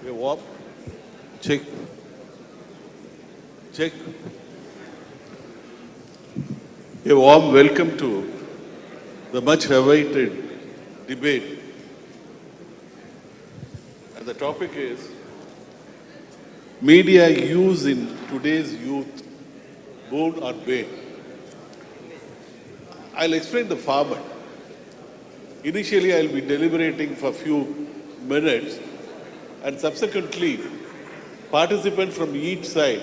A warm check. Check. A warm welcome to the much awaited debate. And the topic is media use in today's youth, Boon or Bane. I'll explain the format. Initially, I'll be deliberating for a few minutes, and subsequently, participants from each side,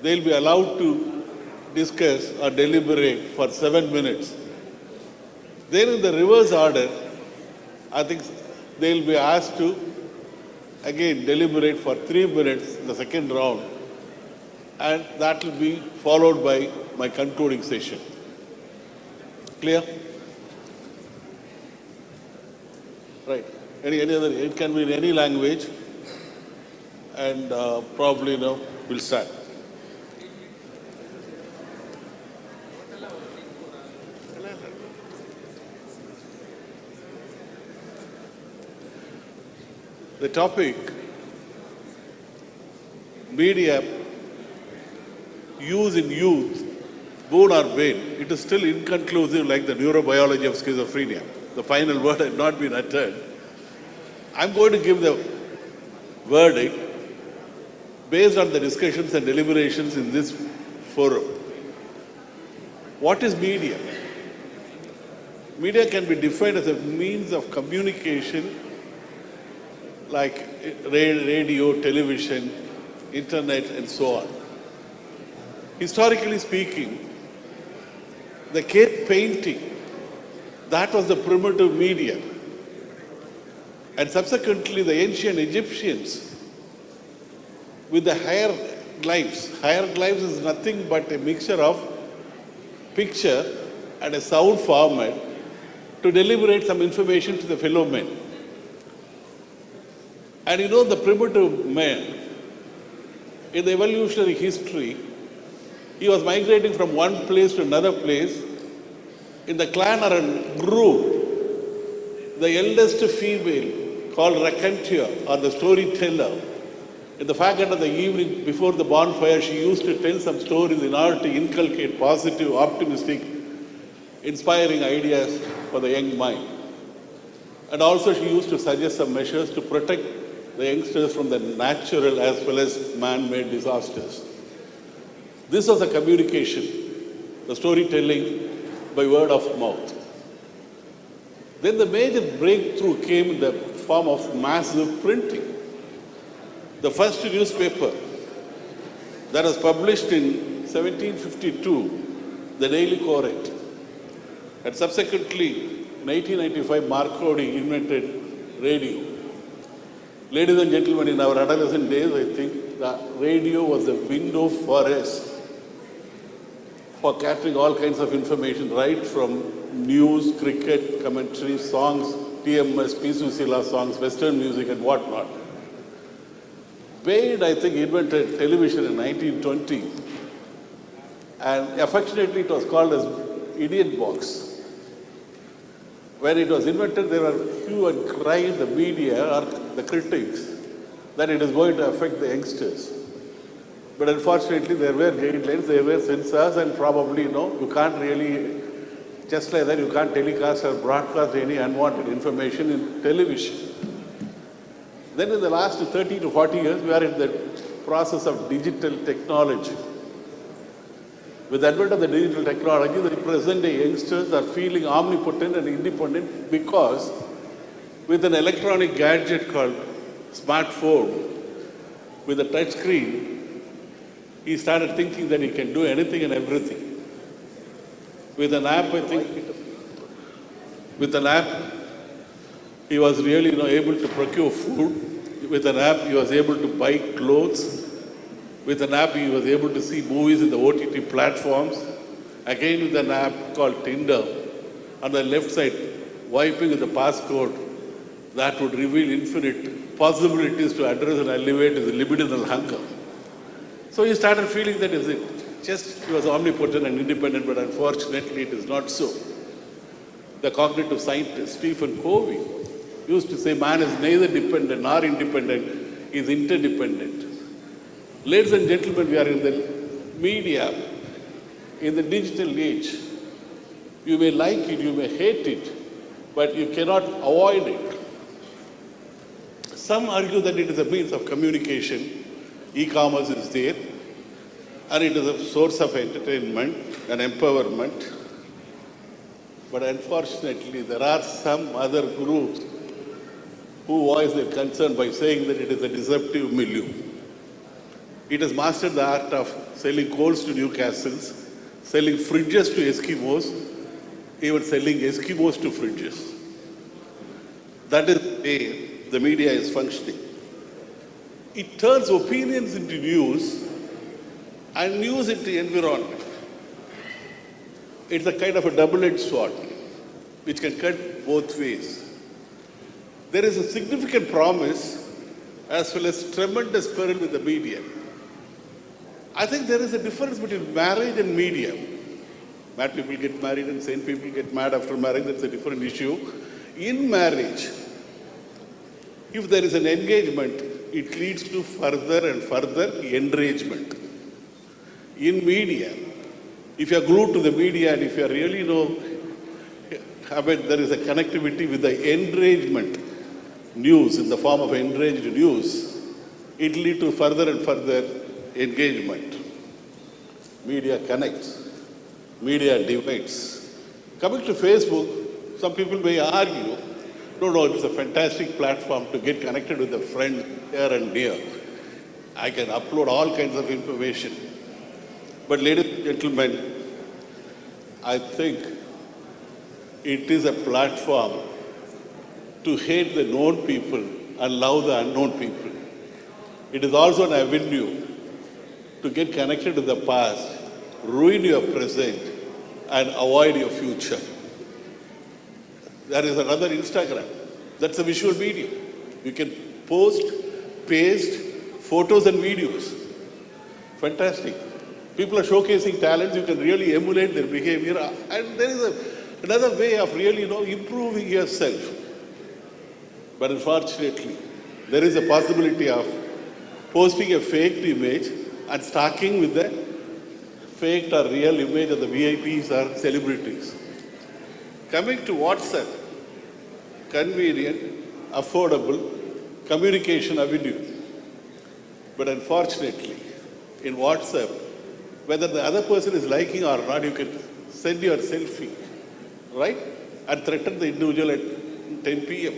they'll be allowed to discuss or deliberate for 7 minutes. Then in the reverse order, I think they'll be asked to again deliberate for 3 minutes in the second round, and that will be followed by my concluding session. Clear? Right. Any other, it can be in any language, and probably we'll start. The topic, media use in youth, Boon or Bane. It is still inconclusive, like the neurobiology of schizophrenia. The final word had not been uttered. I'm going to give the verdict based on the discussions and deliberations in this forum. What is media? Media can be defined as a means of communication like radio, television, internet, and so on. Historically speaking, the cave painting, that was the primitive media. And subsequently, the ancient Egyptians, with the hieroglyphs. Hieroglyphs is nothing but a mixture of picture and a sound format to deliberate some information to the fellow men. And the primitive man, in the evolutionary history, he was migrating from one place to another place. In the clan or a group, the eldest female, called raconteur or the storyteller, in the fact that in the evening before the bonfire, she used to tell some stories in order to inculcate positive, optimistic, inspiring ideas for the young mind. And also she used to suggest some measures to protect the youngsters from the natural as well as man-made disasters. This was a communication, the storytelling by word of mouth. Then the major breakthrough came in the form of massive printing. The first newspaper that was published in 1752, the Daily Courant. And subsequently, in 1895, Marconi invented radio. Ladies and gentlemen, in our adolescent days, I think the radio was the window for us for capturing all kinds of information, right from news, cricket, commentary, songs, TMS, P. Susila songs, Western music and whatnot. Bane, I think, invented television in 1920. And affectionately, it was called as idiot box. When it was invented, there were hue and cry in the media or the critics that it is going to affect the youngsters. But unfortunately, there were guidelines, there were censors, and probably, you can't really, just like that, you can't telecast or broadcast any unwanted information in television. Then in the last 30 to 40 years, we are in the process of digital technology. With the advent of the digital technology, the present-day youngsters are feeling omnipotent and independent because with an electronic gadget called smartphone, with a touch screen, he started thinking that he can do anything and everything. With an app, I think, with an app, he was really able to procure food. With an app, he was able to buy clothes. With an app, he was able to see movies in the OTT platforms. Again, with an app called Tinder. On the left side, wiping with the passcode that would reveal infinite possibilities to address and alleviate his libidinal hunger. So he started feeling that he was omnipotent and independent, but unfortunately it is not so. The cognitive scientist Stephen Covey used to say man is neither dependent nor independent. is interdependent. Ladies and gentlemen, we are in the media, in the digital age. You may like it, you may hate it, but you cannot avoid it. Some argue that it is a means of communication. E-commerce is there, and it is a source of entertainment and empowerment. But unfortunately, there are some other groups who voice their concern by saying that it is a deceptive milieu. It has mastered the art of selling coals to Newcastles, selling fridges to Eskimos, even selling Eskimos to fridges. That is the way the media is functioning. It turns opinions into news and news into environment. It's a kind of a double-edged sword, which can cut both ways. There is a significant promise as well as tremendous peril with the media. I think there is a difference between marriage and media. Mad people get married and sane people get mad after marriage. That's a different issue. In marriage, if there is an engagement, it leads to further and further enragement. In media, if you are glued to the media and if you really there is a connectivity with the enragement news in the form of enraged news, it leads to further and further engagement. Media connects, media divides. Coming to Facebook, some people may argue, no, it's a fantastic platform to get connected with a friend here and near. I can upload all kinds of information. But ladies and gentlemen, I think it is a platform to hate the known people and love the unknown people. It is also an avenue to get connected to the past, ruin your present, and avoid your future. There is another Instagram. That's a visual medium. You can post, paste photos and videos. Fantastic. People are showcasing talents. You can really emulate their behavior. And there is another way of really improving yourself. But unfortunately, there is a possibility of posting a fake image and stalking with the fake or real image of the VIPs or celebrities. Coming to WhatsApp, convenient, affordable communication avenue. But unfortunately, in WhatsApp, whether the other person is liking or not, you can send your selfie, right? And threaten the individual at 10 p.m.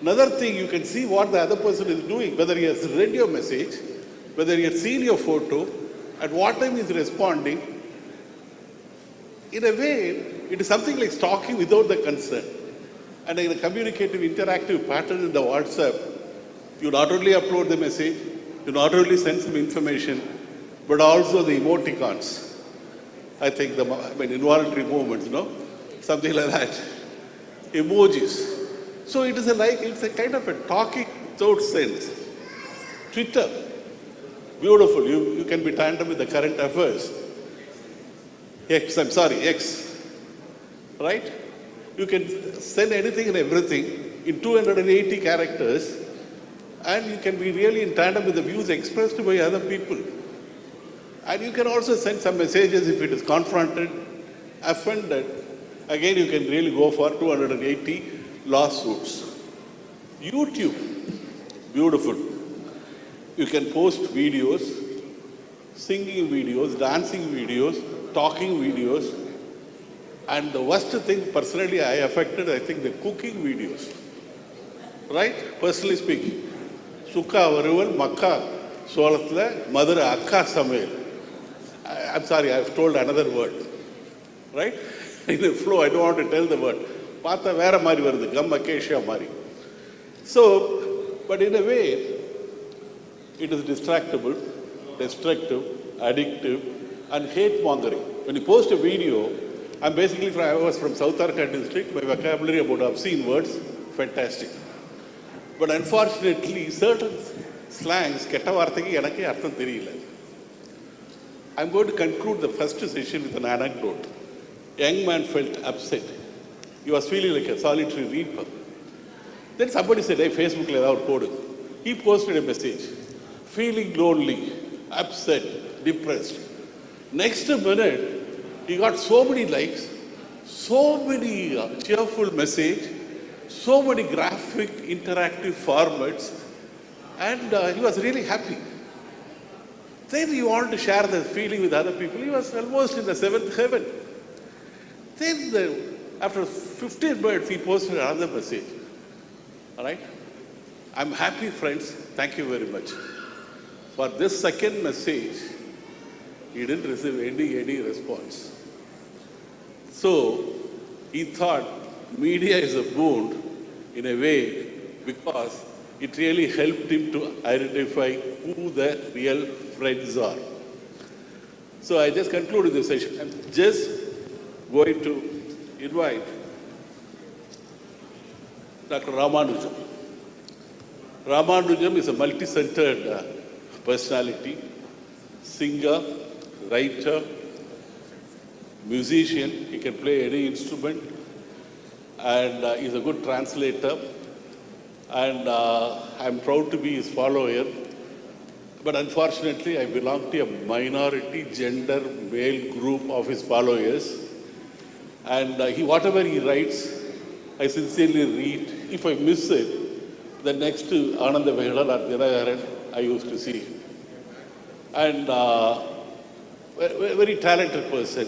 Another thing, you can see what the other person is doing, whether he has read your message, whether he has seen your photo, at what time he is responding. In a way, it is something like stalking without the consent. And in a communicative, interactive pattern in the WhatsApp, you not only upload the message, you not only send some information, but also the emoticons. I think involuntary movements, something like that. Emojis. So it's a kind of a talking without sense. Twitter, beautiful. You can be tandem with the current affairs. X, right? You can send anything and everything in 280 characters, and you can be really in tandem with the views expressed by other people. And you can also send some messages if it is confronted, offended. Again, you can really go for 280 lawsuits. YouTube, beautiful. You can post videos, singing videos, dancing videos, talking videos. And the worst thing, personally, I think the cooking videos. Right? Personally speaking. Sukha varuval, makka, solatla, madara, akka samayal. I'm sorry, I've told another word. Right? In the flow, I don't want to tell the word. Pata vera mari varudhu, gum acacia mari. So, but in a way, it is distractible, destructive, addictive, and hate-mongering. When you post a video, I was from South Arcot district, my vocabulary about obscene words, fantastic. But unfortunately, certain slangs, ketta vaarthaki enakke artham theriyala. I'm going to conclude the first session with an anecdote. A young man felt upset. He was feeling like a solitary reaper. Then somebody said, hey, Facebook la edavadhu podu. he posted a message, feeling lonely, upset, depressed. Next minute, he got so many likes, so many cheerful message, so many graphic interactive formats, and he was really happy. Then he wanted to share the feeling with other people. He was almost in the seventh heaven. Then after 15 minutes, he posted another message. All right? I'm happy, friends. Thank you very much. For this second message, he didn't receive any response. So he thought media is a boon in a way because it really helped him to identify who the real friends are. So I just concluded this session. I'm just going to invite Dr. Ramanujam. Ramanujam is a multi-centered personality, singer, writer, musician. He can play any instrument, and he's a good translator. And I'm proud to be his follower. But unfortunately, I belong to a minority gender male group of his followers. And whatever he writes, I sincerely read. If I miss it, the next to Ananda Vehala or Dinagaran, I used to see. And very talented person.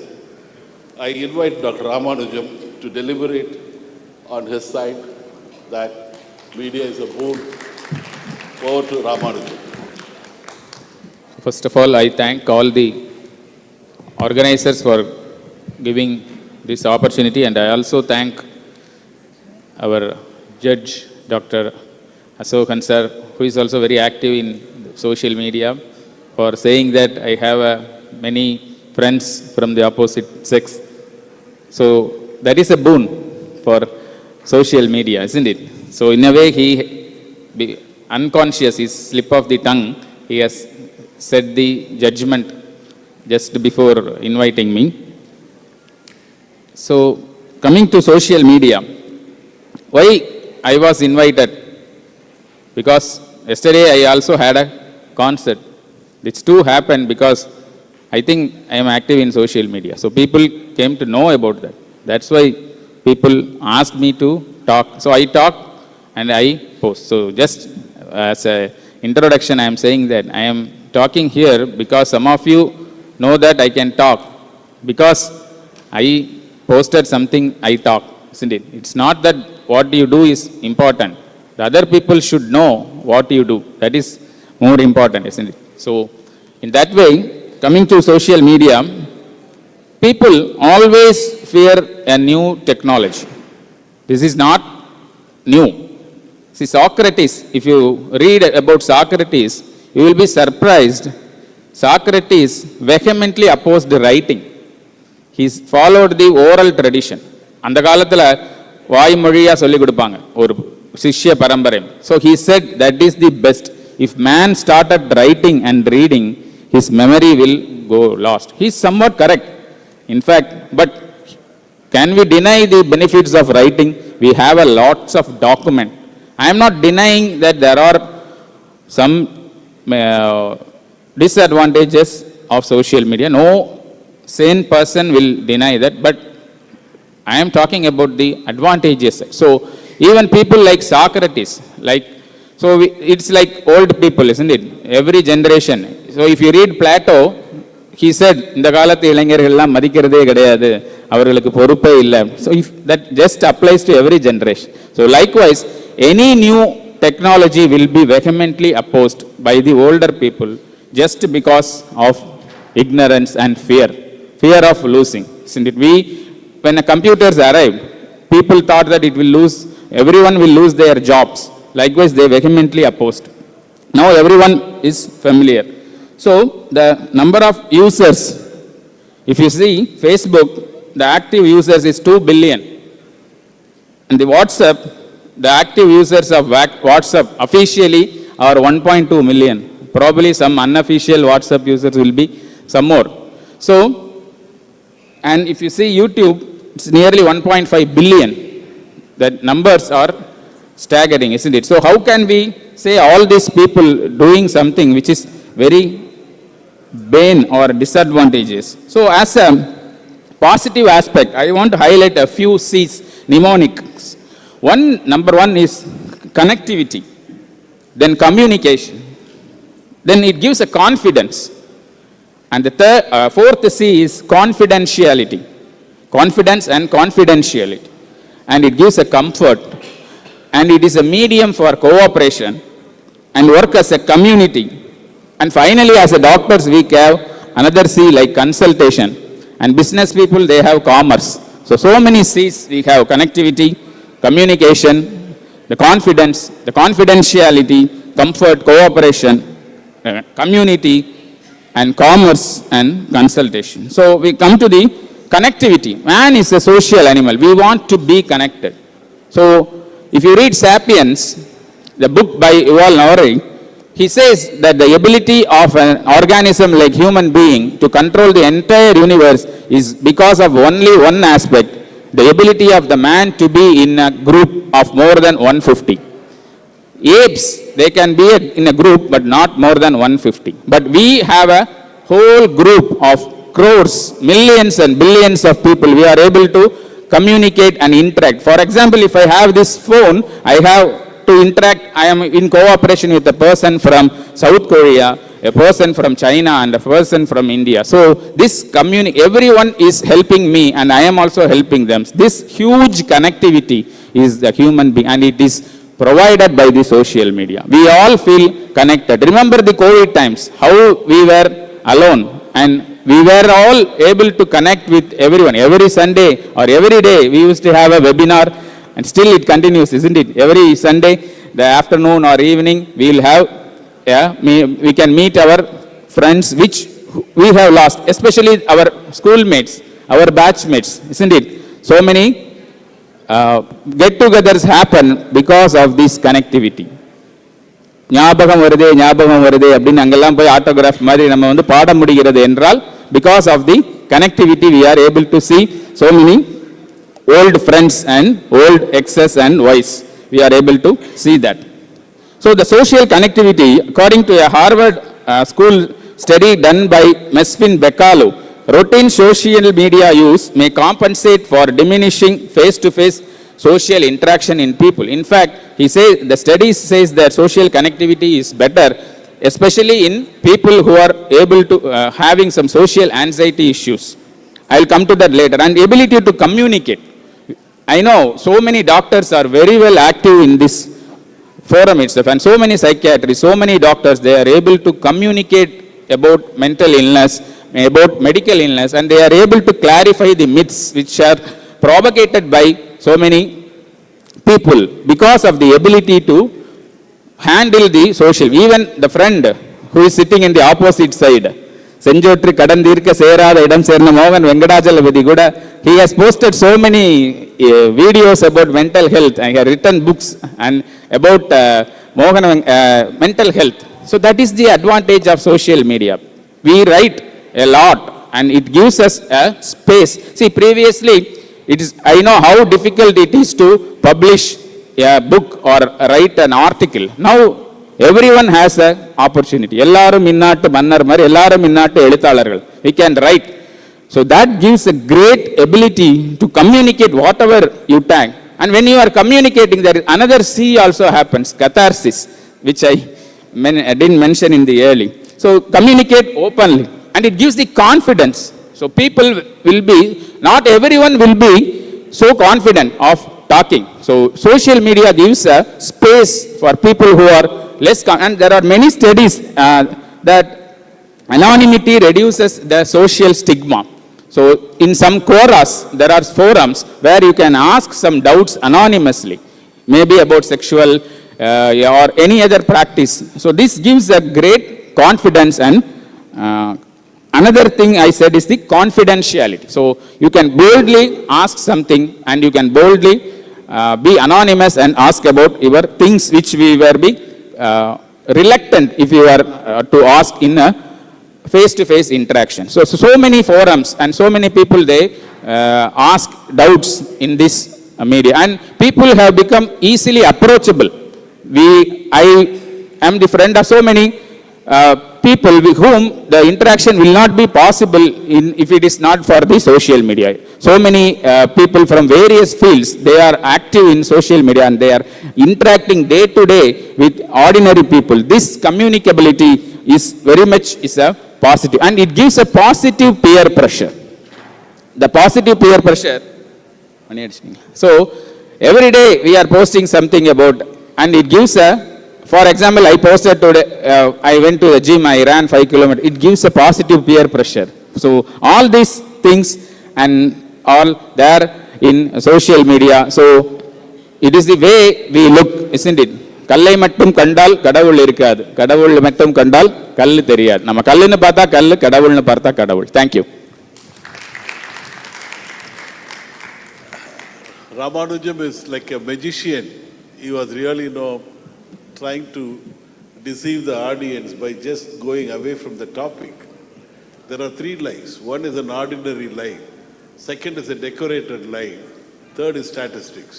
I invite Dr. Ramanujam to deliberate on his side that media is a boon. Over to Ramanujam. First of all, I thank all the organizers for giving this opportunity, and I also thank our judge, Dr. Asokan sir, who is also very active in social media, for saying that I have many friends from the opposite sex. So that is a boon for social media, isn't it? So in a way, he unconscious, his slip of the tongue, he has said the judgment just before inviting me. So coming to social media, why I was invited? Because yesterday I also had a concert. This too happened because I think I am active in social media. So people came to know about that. That's why people asked me to talk. So I talk and I post. So just as an introduction, I am saying that I am talking here because some of you know that I can talk. Because I posted something, I talk, isn't it? It's not that what you do is important. The other people should know what you do. That is more important, isn't it? So in that way, coming to social media, people always fear a new technology. This is not new. See, Socrates, if you read about Socrates, you will be surprised. Socrates vehemently opposed writing. He followed the oral tradition. அந்த காலத்துல வாய்மொழியா சொல்லி கொடுப்பாங்க ஒரு சிஷ்ய பரம்பரை. So he said that is the best. If man started writing and reading, his memory will go lost. He is somewhat correct. In fact, but can we deny the benefits of writing? We have a lots of document. I am not denying that there are some disadvantages of social media. No sane person will deny that, but I am talking about the advantages. So even people like Socrates, it's like old people, isn't it? Every generation. So if you read Plato, he said, இந்த காலத்து இளைஞர்கள் எல்லாம் மதிக்கிறதே கிடையாது, அவர்களுக்கு பொறுப்பே இல்லை. So if that just applies to every generation. So likewise, any new technology will be vehemently opposed by the older people just because of ignorance and fear of losing. Isn't it? When the computers arrived, people thought that everyone will lose their jobs. Likewise, they vehemently opposed. Now everyone is familiar. So the number of users, if you see Facebook, the active users is 2 billion. And the WhatsApp, the active users of WhatsApp officially are 1.2 million. Probably some unofficial WhatsApp users will be some more. So, and if you see YouTube, it's nearly 1.5 billion. The numbers are staggering, isn't it? So how can we say all these people doing something which is very bane or disadvantageous? So as a positive aspect, I want to highlight a few C's, mnemonics. Number one is connectivity, then communication, then it gives a confidence. And the fourth C is confidentiality, confidence and confidentiality. And it gives a comfort, and it is a medium for cooperation and work as a community. And finally, as a doctors, we have another C like consultation, and business people, they have commerce. So many C's we have: connectivity, communication, the confidence, the confidentiality, comfort, cooperation, community, and commerce and consultation. So we come to the connectivity. Man is a social animal. We want to be connected. So if you read Sapiens, the book by Yuval Noah, he says that the ability of an organism like human being to control the entire universe is because of only one aspect, the ability of the man to be in a group of more than 150. Apes, they can be in a group but not more than 150. But we have a whole group of crores, millions and billions of people. We are able to communicate and interact. For example, if I have this phone, I have to interact. I am in cooperation with a person from South Korea, a person from China, and a person from India. So this everyone is helping me, and I am also helping them. This huge connectivity is the human being, and it is provided by the social media. We all feel connected. Remember the COVID times, how we were alone, and we were all able to connect with everyone. Every Sunday or every day, we used to have a webinar, and still it continues, isn't it? Every Sunday, the afternoon or evening, we will have, we can meet our friends which we have lost, especially our schoolmates, our batchmates, isn't it? So many get-togethers happen because of this connectivity. ஞாபகம் வருதே அப்படின்னு அங்கெல்லாம் போய் autograph மாதிரி நம்ம வந்து பாட முடிகிறது என்றால் because of the connectivity we are able to see so many old friends and old exes and Ys. We are able to see that. So the social connectivity, according to a Harvard school study done by Mesfin Bekalu, routine social media use may compensate for diminishing face-to-face social interaction in people. In fact, the study says that social connectivity is better, especially in people who are able to having some social anxiety issues. I will come to that later. And ability to communicate. I know so many doctors are very well active in this forum itself, and so many psychiatrists, so many doctors, they are able to communicate about mental illness, about medical illness, and they are able to clarify the myths which are propagated by so many people because of the ability to handle the social. Even the friend who is sitting in the opposite side, செஞ்சோற்று கடந்தீர்க்க சேராத இடம் சேர்ந்த மோகன் வெங்கடாச்சலபதி கூட, he has posted so many videos about mental health, and he has written books and about mental health. So that is the advantage of social media. We write a lot and it gives us a space. See, previously I know how difficult it is to publish a book or write an article. Now everyone has an opportunity. எல்லாரும் இன்னாட்டு மன்னர் மாதிரி எல்லாரும் இன்னாட்டு எழுத்தாளர்கள். We can write. So that gives a great ability to communicate whatever you tag. And when you are communicating, there is another C also happens, catharsis, which I didn't mention in the early. So communicate openly, and it gives the confidence. So people will be, not everyone will be so confident of talking. So social media gives a space for people who are less, and there are many studies that anonymity reduces the social stigma. So in some quoras, there are forums where you can ask some doubts anonymously, maybe about sexual or any other practice. So this gives a great confidence. And another thing I said is the confidentiality. So you can boldly ask something, and you can boldly be anonymous and ask about your things which we were be reluctant if you are to ask in a face-to-face interaction. So many forums and so many people, they ask doubts in this media. And people have become easily approachable. I am the friend of so many people with whom the interaction will not be possible if it is not for the social media. So many people from various fields, they are active in social media and they are interacting day to day with ordinary people. This communicability is very much a positive, and it gives a positive peer pressure. The positive peer pressure. So every day we are posting something about, and it gives for example, I posted today, I went to the gym, I ran 5 kilometers. It gives a positive peer pressure. So all these things and all there in social media. So it is the way we look, isn't it? கல்லை மட்டும் கண்டால் கடவுள் இருக்காது, கடவுள் மட்டும் கண்டால் கல்லு தெரியாது. நம்ம கல்லுன்னு பார்த்தா கல்லு, கடவுள்னு பார்த்தா கடவுள். Thank you. Ramanujam is like a magician. He was really, trying to deceive the audience by just going away from the topic. There are 3 lives. One is an ordinary life. Second is a decorated life. Third is statistics.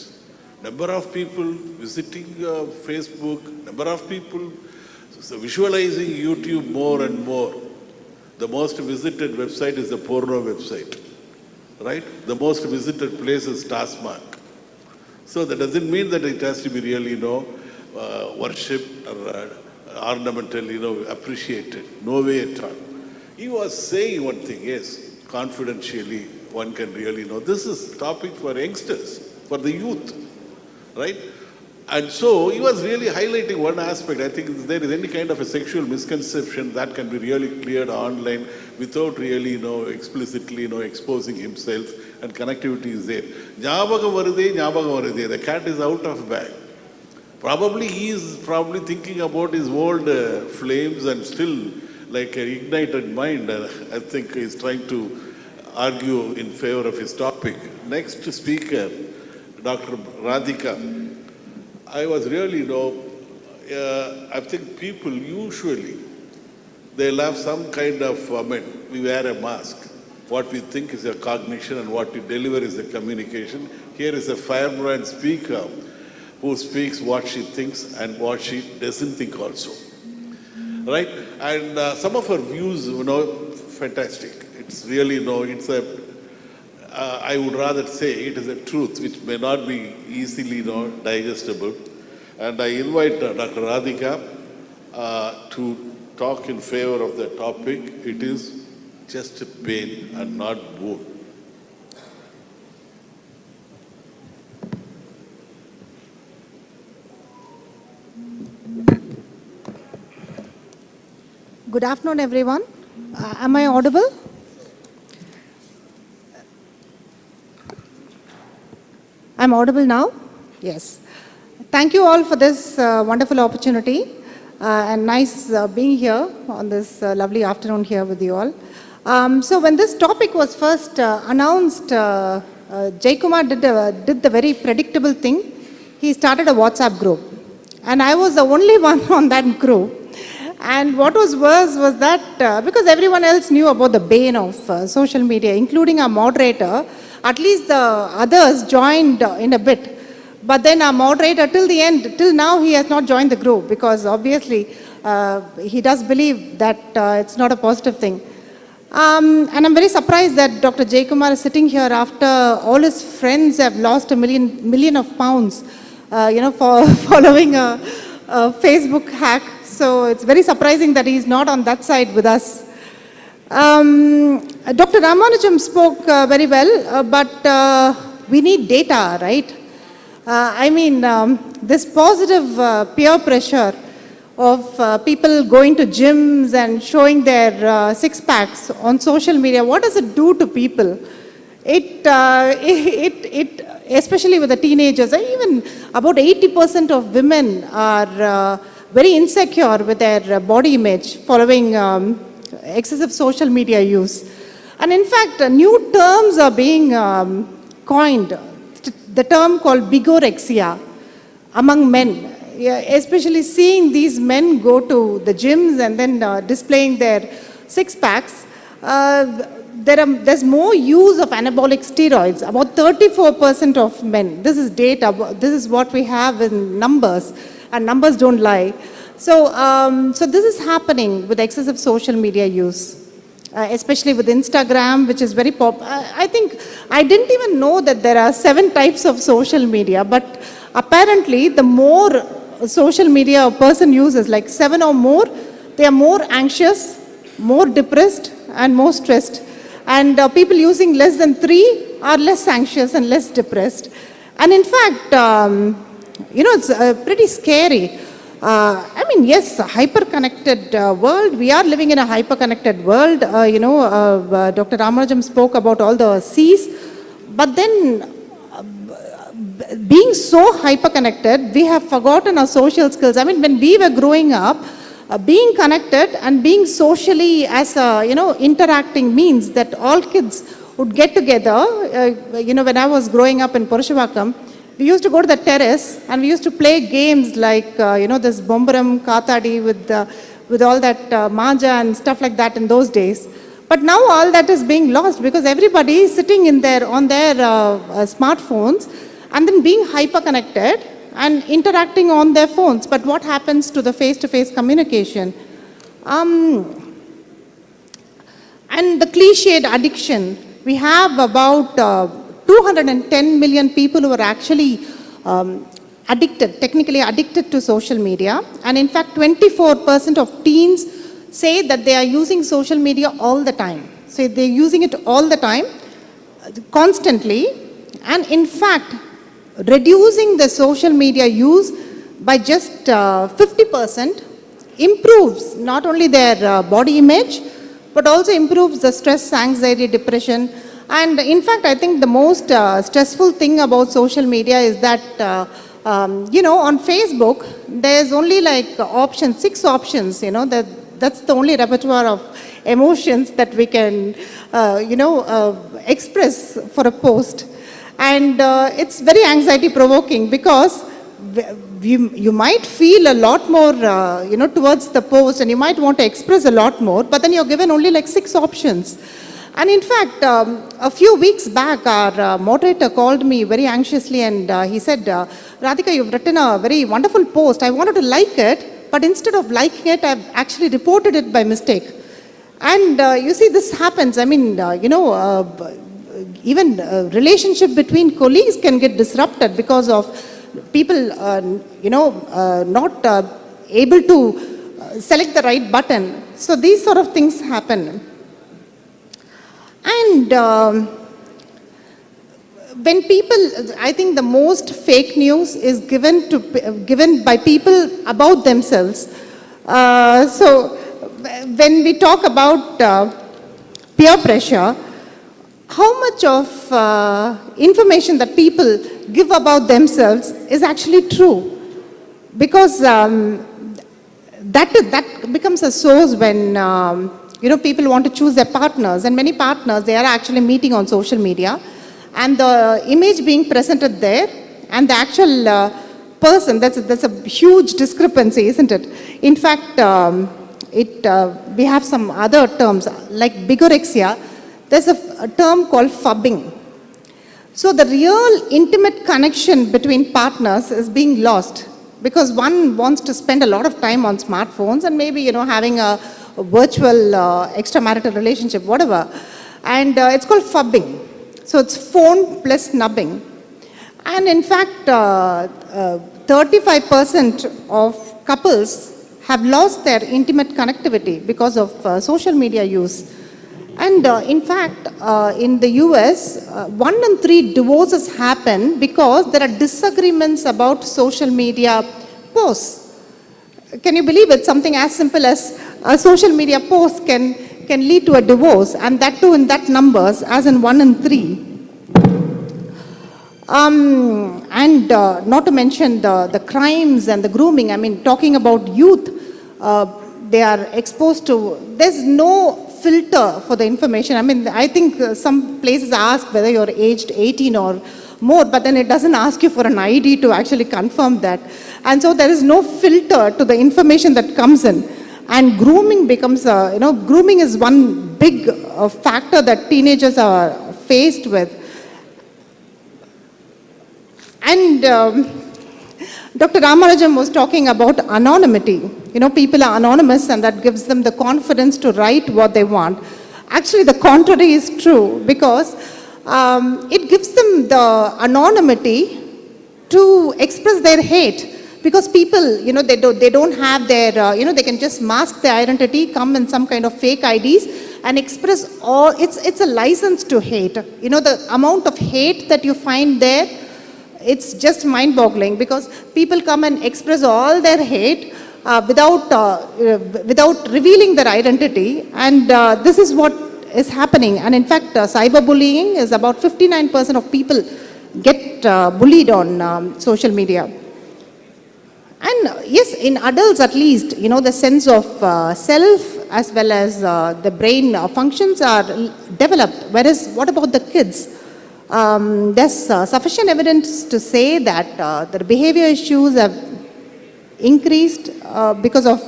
Number of people visiting Facebook, number of people visualizing YouTube more and more. The most visited website is the porno website, right? The most visited place is Taskmark. So that doesn't mean that it has to be really, worship or ornamental, appreciated. No way at all. He was saying one thing, yes, confidentially, one can really know. This is topic for youngsters, for the youth, right? And so he was really highlighting one aspect. I think if there is any kind of a sexual misconception that can be really cleared online without really, explicitly, exposing himself, and connectivity is there. Nyabagam varudhe, the cat is out of bag. Probably he is thinking about his old flames and still like an ignited mind. I think he's trying to argue in favor of his topic. Next speaker, Dr. Radhika. I was really, I think people usually, they'll have some kind of, we wear a mask. What we think is a cognition and what we deliver is a communication. Here is a firebrand speaker who speaks what she thinks and what she doesn't think also. Right? And some of her views, fantastic. It's really, it's I would rather say it is a truth which may not be easily digestible. And I invite Dr. Radhika to talk in favor of the topic. It is just Bane and not Boon. Good afternoon, everyone. Am I audible? I'm audible now? Yes. Thank you all for this wonderful opportunity and nice being here on this lovely afternoon here with you all. So when this topic was first announced, Jaikumar did the very predictable thing. He started a WhatsApp group. And I was the only one on that group. And what was worse was that because everyone else knew about the bane of social media, including our moderator, at least the others joined in a bit. But then our moderator, till the end, till now, he has not joined the group because obviously he does believe that it's not a positive thing. And I'm very surprised that Dr. Jaikumar is sitting here after all his friends have lost a million of pounds, for following a Facebook hack. So it's very surprising that he's not on that side with us. Dr. Ramanujam spoke very well, but we need data, right? This positive peer pressure of people going to gyms and showing their six-packs on social media, what does it do to people? It especially with the teenagers, even about 80% of women are very insecure with their body image following excessive social media use. And in fact, new terms are being coined. The term called bigorexia among men, especially seeing these men go to the gyms and then displaying their six-packs. there's more use of anabolic steroids, about 34% of men. This is data, this is what we have in numbers, and numbers don't lie. So, so this is happening with excessive social media use, especially with Instagram, which is very I think, I didn't even know that there are 7 types of social media, but apparently the more social media a person uses, like 7 or more, they are more anxious, more depressed, and more stressed. And people using less than 3 are less anxious and less depressed. And in fact, it's pretty scary. I mean, yes, a hyper-connected world. We are living in a hyper-connected world. Dr. Ramanujam spoke about all the C's. But then, being so hyper-connected, we have forgotten our social skills. I mean, when we were growing up, being connected and being socially as interacting means that all kids would get together. When I was growing up in Purushavakkam, we used to go to the terrace and we used to play games like, this Bombaram, Kathadi with all that Maja and stuff like that in those days. But now all that is being lost because everybody is sitting on their smartphones and then being hyper-connected and interacting on their phones. But what happens to the face-to-face communication? And the cliched addiction. We have about 210 million people who are actually technically addicted to social media. And in fact, 24% of teens say that they are using social media all the time. So they're using it all the time, constantly. And in fact, reducing the social media use by just 50% improves not only their body image, but also improves the stress, anxiety, depression. And in fact, I think the most stressful thing about social media is that, on Facebook, there's only like 6 options, that's the only repertoire of emotions that we can, express for a post. And it's very anxiety provoking because you might feel a lot more, towards the post and you might want to express a lot more, but then you're given only like 6 options. And in fact, a few weeks back, our moderator called me very anxiously and he said, Radhika, you've written a very wonderful post. I wanted to like it, but instead of liking it, I've actually reported it by mistake. And you see, this happens. I mean, even relationship between colleagues can get disrupted because of people, not able to select the right button. So these sort of things happen. And when people, I think the most fake news is given by people about themselves. So when we talk about peer pressure, how much of information that people give about themselves is actually true? Because that becomes a source when people want to choose their partners, and many partners, they are actually meeting on social media, and the image being presented there and the actual person, that's a huge discrepancy, isn't it? In fact, we have some other terms like bigorexia. There's a term called fubbing. So the real intimate connection between partners is being lost because one wants to spend a lot of time on smartphones and maybe, having a virtual extramarital relationship, whatever. And it's called fubbing. So it's phone plus nubbing. And in fact, 35% of couples have lost their intimate connectivity because of social media use. And in fact, in the US, 1 in 3 divorces happen because there are disagreements about social media posts. Can you believe it? Something as simple as a social media post can lead to a divorce, and that too in that numbers, as in 1 in 3. And not to mention the crimes and the grooming. I mean, talking about youth, they are exposed to, there's no filter for the information. I mean, I think some places ask whether you're aged 18 or more, but then it doesn't ask you for an ID to actually confirm that. And so there is no filter to the information that comes in. And grooming becomes, grooming is one big factor that teenagers are faced with. And Dr. Ramanujam was talking about anonymity. You know, people are anonymous and that gives them the confidence to write what they want. Actually, the contrary is true, because it gives them the anonymity to express their hate. Because people, you know, they don't have their, you know, they can just mask their identity, come in some kind of fake IDs and express all, it's a license to hate. You know, the amount of hate that you find there, it's just mind-boggling, because people come and express all their hate without revealing their identity, and this is what is happening. And in fact, cyberbullying is about 59% of people get bullied on social media. And yes, in adults at least, you know, the sense of self as well as the brain functions are developed. Whereas, what about the kids? There's sufficient evidence to say that the behavior issues have increased because of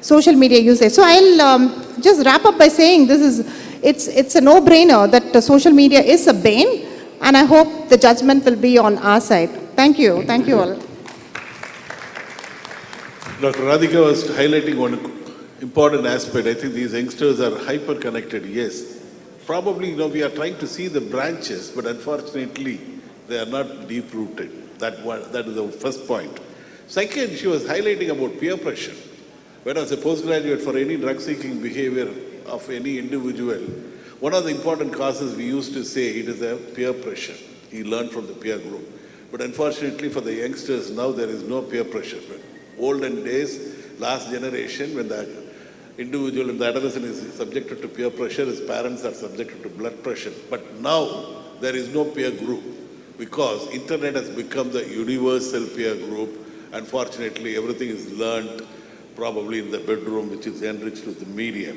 social media usage. So I'll just wrap up by saying it's a no-brainer that social media is a bane, and I hope the judgment will be on our side. Thank you all. Dr. Radhika was highlighting one important aspect. I think these youngsters are hyper-connected, yes. Probably, you know, we are trying to see the branches, but unfortunately, they are not deep-rooted. That is the first point. Second, she was highlighting about peer pressure. When I was a postgraduate, for any drug-seeking behavior of any individual, one of the important causes we used to say it is a peer pressure. He learned from the peer group. But unfortunately, for the youngsters, now there is no peer pressure. Olden days, last generation, when the individual and the adolescent is subjected to peer pressure, his parents are subjected to blood pressure. But now, there is no peer group, because internet has become the universal peer group. Unfortunately, everything is learned probably in the bedroom, which is enriched with the medium.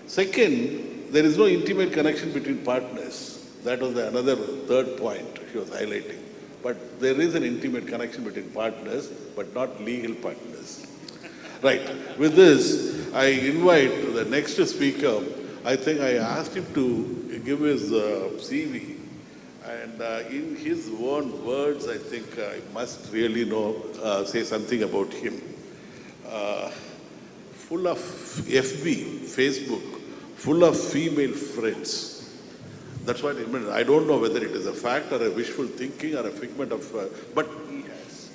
Second, there is no intimate connection between partners. That was another third point she was highlighting. But there is an intimate connection between partners, but not legal partners. Right. With this, I invite the next speaker. I think I asked him to give his CV. And in his own words, I think I must really say something about him. Full of FB, Facebook, full of female friends. That's what I mean. I don't know whether it is a fact or a wishful thinking or a figment of, but he has.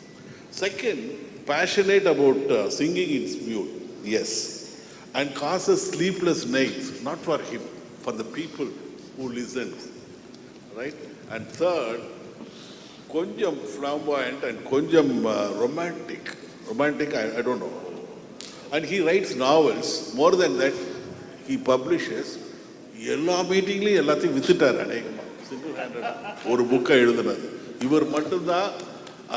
Second, passionate about singing in mute, yes. And causes sleepless nights, not for him, for the people who listen, right? And third, konjam flamboyant and konjam romantic. Romantic, I don't know. And he writes novels. More than that, he publishes. எல்லா மீட்டிங்லையும் எல்லாத்தையும் வித்துட்டார் அநேகமாக. Single handed ஒரு புக்கை எழுதுனது. இவர் மட்டும்தான்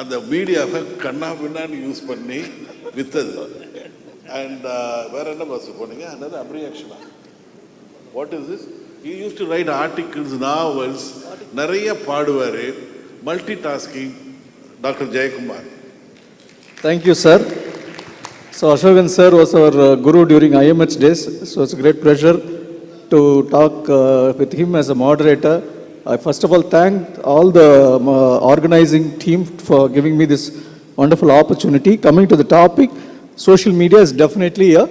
அந்த மீடியாவை கண்ணா பின்னான்னு யூஸ் பண்ணி வித்தது. அண்ட் வேற என்ன பஸ் போனீங்க? அதாவது அப்ரியாக்ஷனா? What is this? He used to write articles, novels, நிறைய பாடுவார். Multitasking. Doctor Jaikumar. Thank you, sir. So Asokan sir was our guru during IMH days. So it's a great pleasure to talk with him as a moderator. I first of all thank all the organizing team for giving me this wonderful opportunity. Coming to the topic, social media is definitely a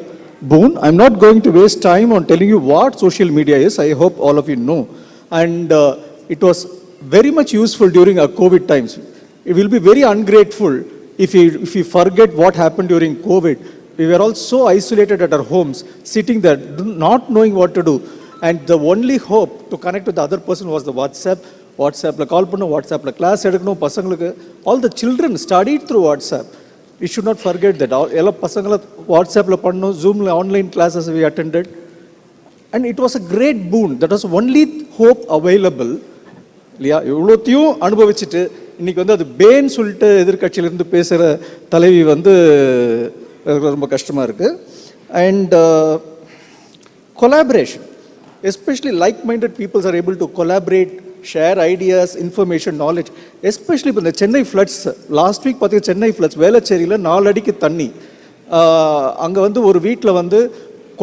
boon. I'm not going to waste time on telling you what social media is. I hope all of you know. And it was very much useful during our COVID times. It will be very ungrateful if we forget what happened during COVID. We were all so isolated at our homes, sitting there, not knowing what to do. And the only hope to connect with the other person was the WhatsApp. WhatsApp-la call pannu, WhatsApp-la class edukano, pasangalukku. All the children studied through WhatsApp. We should not forget that. Ella pasangala WhatsApp-la pannu, Zoom-la online classes we attended. And it was a great boon. That was only hope available. இல்லையா? இவ்வளோத்தையும் அனுபவிச்சுட்டு இன்னைக்கு வந்து அது pan சொல்லிட்டு எதிர்கட்சியிலேருந்து பேசுகிற தலைவி வந்து ரொம்ப கஷ்டமாக இருக்குது. And collaboration, especially like minded peoples are able to collaborate, share ideas, information, knowledge. Especially இப்போ இந்த சென்னை ஃப்ளட்ஸ், லாஸ்ட் வீக் பார்த்தீங்கன்னா சென்னை ஃப்ளட்ஸ், வேளச்சேரியில் 4 அடிக்கு தண்ணி. அங்கே வந்து ஒரு வீட்டில் வந்து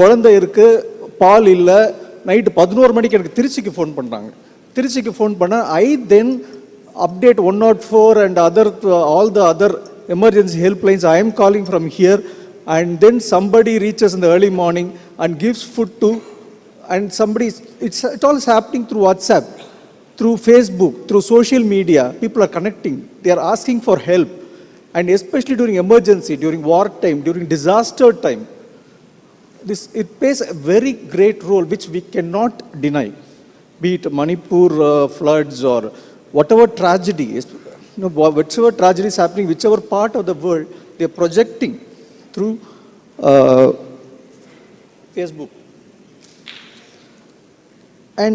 குழந்தை இருக்குது, பால் இல்லை, நைட்டு 11 மணிக்கு எனக்கு திருச்சிக்கு ஃபோன் பண்ணுறாங்க. திருச்சிக்கு ஃபோன் பண்ணால் ஐ தென் update 104 and all the other emergency helplines. I am calling from here, and then somebody reaches in the early morning and gives food to, and it all is happening through WhatsApp, through Facebook, through social media. People are connecting, they are asking for help, and especially during emergency, during war time, during disaster time, it plays a very great role which we cannot deny, be it Manipur floods or whatever tragedy is, whichever tragedy is happening, whichever part of the world, they are projecting through Facebook. And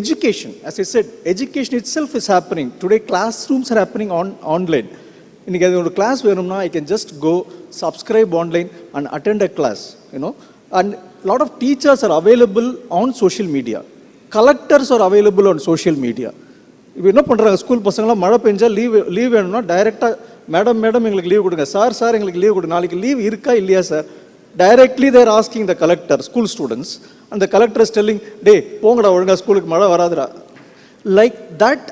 education, as I said, education itself is happening. Today, classrooms are happening online. In a class where I can just go subscribe online and attend a class, And a lot of teachers are available on social media. Collectors are available on social media. இப்போ என்ன பண்ணுறாங்க, school பசங்களாம் மழை பெஞ்சா leave வேணும்னா டைரெக்டாக madam எங்களுக்கு leave கொடுங்க, சார் எங்களுக்கு லீவ் கொடுங்க, நாளைக்கு லீவ் இருக்கா இல்லையா sir, directly they're asking the collector, school students, அந்த கலெக்டர் இஸ் டெல்லிங், டே போங்கடா ஒழுங்கா ஸ்கூலுக்கு மழை வராதுடா. Like that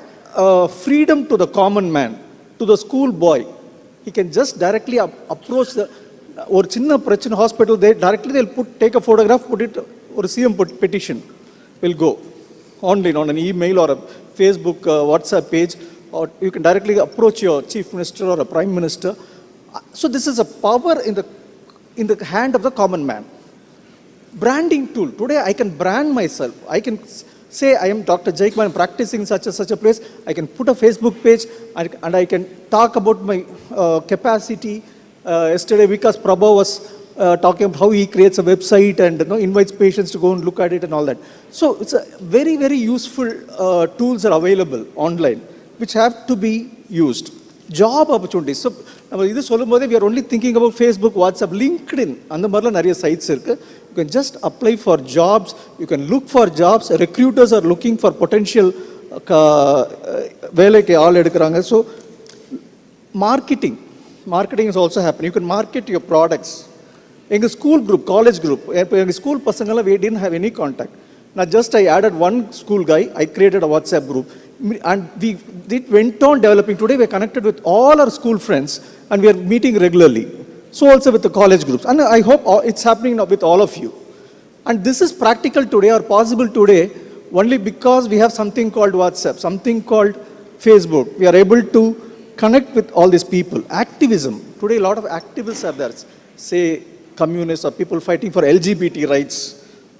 freedom to the common man, to the school boy, he can just directly approach the ஒரு சின்ன பிரச்சனை hospital, directly they'll take a photograph, put it, ஒரு CM petition will go online on an email or a Facebook WhatsApp page, or you can directly approach your chief minister or a prime minister. So this is a power in the hand of the common man. Branding tool, today I can brand myself, I can say I am Dr. Jaikumar, I am practicing such a place, I can put a Facebook page and I can talk about my capacity. Yesterday Vikas Prabha was talking about how he creates a website and invites patients to go and look at it and all that. So it's a very, very useful tools are available online which have to be used. Job opportunities. So this we are only thinking about Facebook, WhatsApp, LinkedIn, and the sites. You can just apply for jobs, you can look for jobs, recruiters are looking for potential so marketing is also happening. You can market your products. In the school group, college group, in the school personnel, we didn't have any contact. Now just I added one school guy, I created a WhatsApp group, and it went on developing. Today we are connected with all our school friends and we are meeting regularly. So also with the college groups. And I hope it's happening now with all of you. And this is practical today or possible today only because we have something called WhatsApp, something called Facebook. We are able to connect with all these people. Activism. Today a lot of activists are there. Say communists or people fighting for LGBT rights,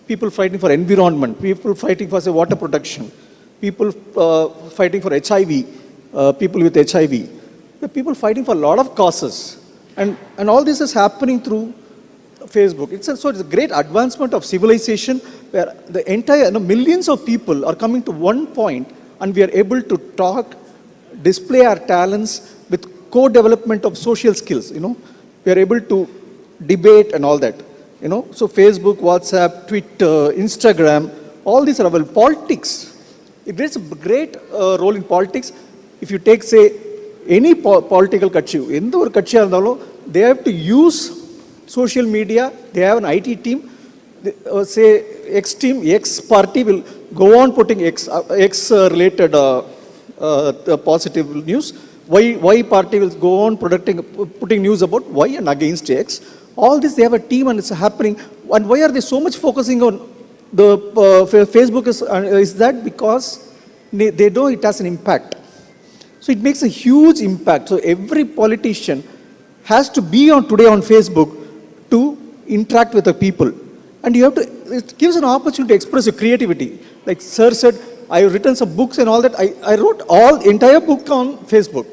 people fighting for environment, people fighting for, say, water protection, people fighting for HIV, people with HIV, the people fighting for a lot of causes. And all this is happening through Facebook. So it's a great advancement of civilization where the entire millions of people are coming to one point and we are able to talk, display our talents with co-development of social skills. We are able to debate and all that. So Facebook, WhatsApp, Twitter, Instagram, all these are available. Politics, it plays a great role in politics. If you take, say, any political kachi, they have to use social media. They have an IT team. Say X team, X party will go on putting X related positive news. Y party will go on putting news about Y and against X. All this, they have a team and it's happening. And why are they so much focusing on the Facebook is that because they know it has an impact. So it makes a huge impact. So every politician has to be today on Facebook to interact with the people. And you have to, it gives an opportunity to express your creativity. Like Sir said, I have written some books and all that. I wrote entire book on Facebook.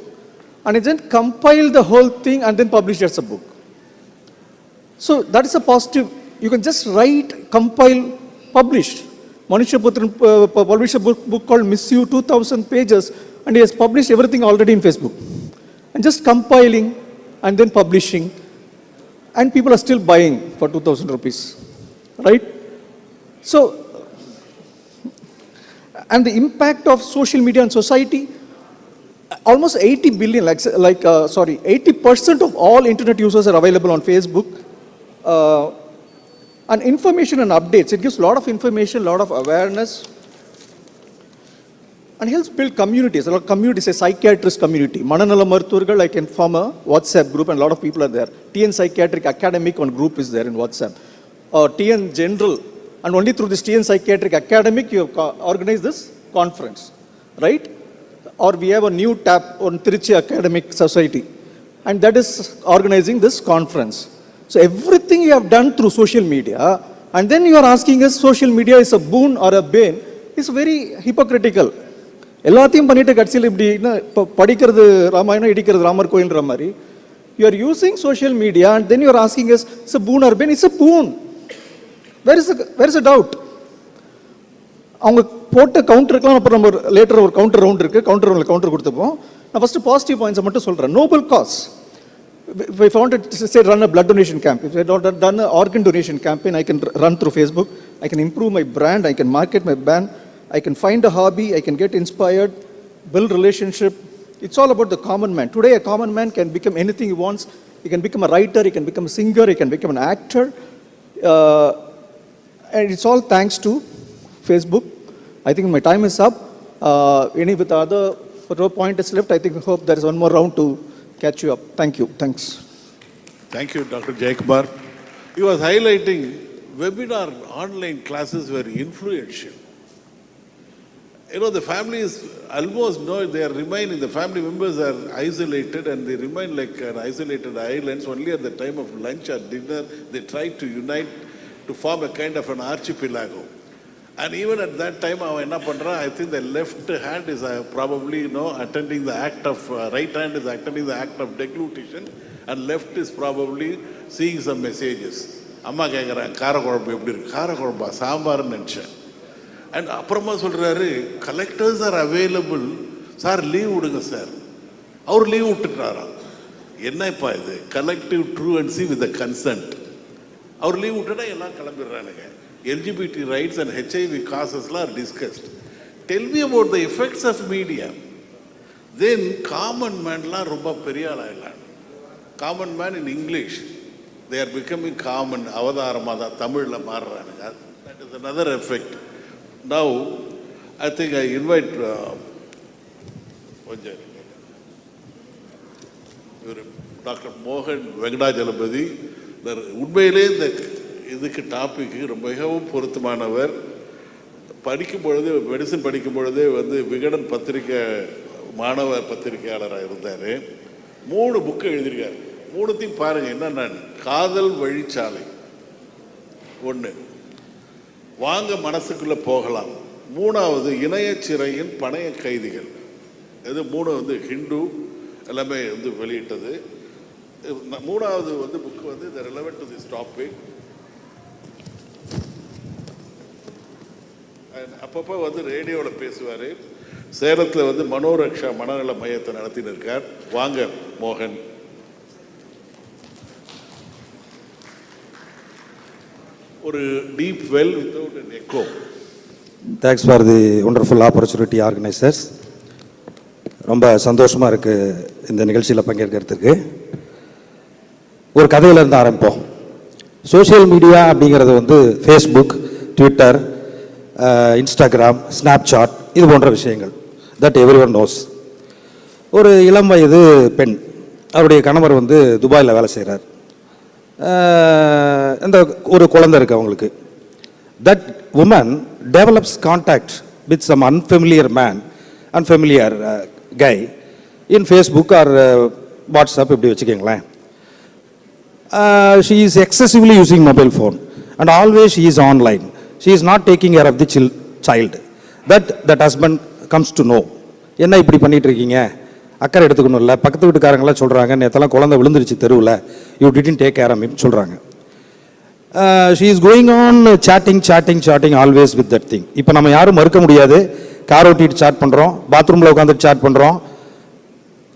And I then compiled the whole thing and then published it as a book. So that is a positive. You can just write, compile, publish. Manisha Putran published a book called Miss You, 2,000 pages, and he has published everything already in Facebook. And just compiling and then publishing, and people are still buying for 2,000 rupees, right? So, and the impact of social media on society, almost 80 billion, 80% of all internet users are available on Facebook. And information and updates, it gives a lot of information, a lot of awareness, and helps build communities. A lot of communities, a psychiatrist community. Mananala Marthurgal, I can form a WhatsApp group, and a lot of people are there. TN Psychiatric Academic, one group is there in WhatsApp. TN General, and only through this TN Psychiatric Academic, you have organized this conference, right? Or we have a new tab on Trichy Academic Society, and that is organizing this conference. So everything you have done through social media, and then you are asking us social media is a boon or a bane, is very hypocritical. எல்லாத்தையும் பண்ணிட்டு கட்சியில் இப்படி இப்போ படிக்கிறது ராமாயணம் இடிக்கிறது ராமர் கோயில்ன்ற மாதிரி you are using social media and then you are asking us it's a boon or bane. It's a boon. Where is a doubt? அவங்க போட்ட கவுண்டருக்குலாம் அப்புறம் நம்ம லேட்டர் ஒரு கவுண்டர் ரவுண்ட் இருக்குது, கவுண்டர் ரவுண்டில் கவுண்டர் கொடுத்துப்போம். நான் ஃபஸ்ட்டு பாசிட்டிவ் பாயிண்ட்ஸை மட்டும் சொல்கிறேன். Nobel cos. If I wanted to say run a blood donation camp, if I done an organ donation campaign, I can run through Facebook, I can improve my brand, I can market my brand, I can find a hobby, I can get inspired, build relationship. It's all about the common man. Today a common man can become anything he wants. He can become a writer, he can become a singer, he can become an actor. And it's all thanks to Facebook. I think my time is up. Any with the other point is left, I think hope there is one more round to catch you up. Thank you. Thanks. Thank you, Dr. Jaikumar. He was highlighting webinar online classes were influential. You know, the families almost know they are remaining, the family members are isolated and they remain like isolated islands. Only at the time of lunch or dinner, they try to unite to form a kind of an archipelago. And even at that time, I think the left hand is probably, attending the act of, right hand is attending the act of deglutition, and left is probably seeing some messages. Amma kekkuran kaarakolamba eppadi irukku, kaarakolamba saambar nenchen. And apparama solraru collectors are available, sir leave udunga sir. Our leave uttukrara. Enna ipa idu collective truancy with the consent. Our leave uttana ella kalambirraanga. LGBT rights and HIV causes are discussed. Tell me about the effects of media. Then common man la romba periya aayala. Common man in English, they are becoming common. Avadharamada Tamil la maarranga. That is another effect. Now, I think I invite Dr. Mohan Venkatachalapathy. உண்மையிலே இந்த இதுக்கு டாபிக்கு ரொம்ப மிகவும் பொருத்தமானவர். படிக்கும் பொழுது medicine படிக்கும் பொழுதே விகடன் பத்திரிக்கை மாணவ பத்திரிகையாளராக இருந்தார். 3 புக்கு எழுதியிருக்காரு. 3த்தையும் பாருங்கள். என்னென்ன காதல் வழிச்சாலை 1, வாங்க மனசுக்குள்ளே போகலாம் 3வது இணைய சிறையின் பணைய கைதிகள். இது 3 ஹிந்து எல்லாமே வெளியிட்டது. 3வது book the relevant to this topic. அப்பப்போ ரேடியோவில் பேசுவார். சேலத்தில் மனோரக்ஷா மனநல மையத்தை நடத்தின்னு இருக்கார். வாங்க மோகன். ஒரு deep well without an echo. Thanks for the wonderful opportunity organisers. ரொம்ப சந்தோஷமாக இருக்குது இந்த நிகழ்ச்சியில் பங்கேற்கிறதுக்கு. ஒரு கதையிலேருந்து ஆரம்பிப்போம். சோஷியல் மீடியா அப்படிங்கிறது ஃபேஸ்புக், ட்விட்டர், இன்ஸ்டாகிராம், ஸ்னாப்சாட் இது போன்ற விஷயங்கள் தட் எவ்ரி ஒன் நோஸ். ஒரு இளம் வயது பெண், அவருடைய கணவர் துபாயில் வேலை செய்கிறார். அந்த ஒரு குழந்தை இருக்குது அவங்களுக்கு. That woman develops contact with some unfamiliar man, unfamiliar guy in Facebook or WhatsApp இப்படி வச்சுக்கோங்களேன். She is excessively using mobile phone and always she is online. She is not taking care of the child. That husband comes to know. என்ன இப்படி பண்ணிட்டு இருக்கீங்க, அக்கறை எடுத்துக்கணும் இல்லை, பக்கத்து வீட்டுக்காரங்களாம் சொல்கிறாங்க நேற்றெல்லாம் குழந்தை விழுந்துருச்சு தெருவில், you didn't take care of him சொல்கிறாங்க. She is going on chatting always with that thing. இப்போ நம்ம யாரும் மறுக்க முடியாது. கார் ஓட்டிட்டு சாட் பண்ணுறோம், பாத்ரூமில் உட்காந்துட்டு சாட் பண்ணுறோம்,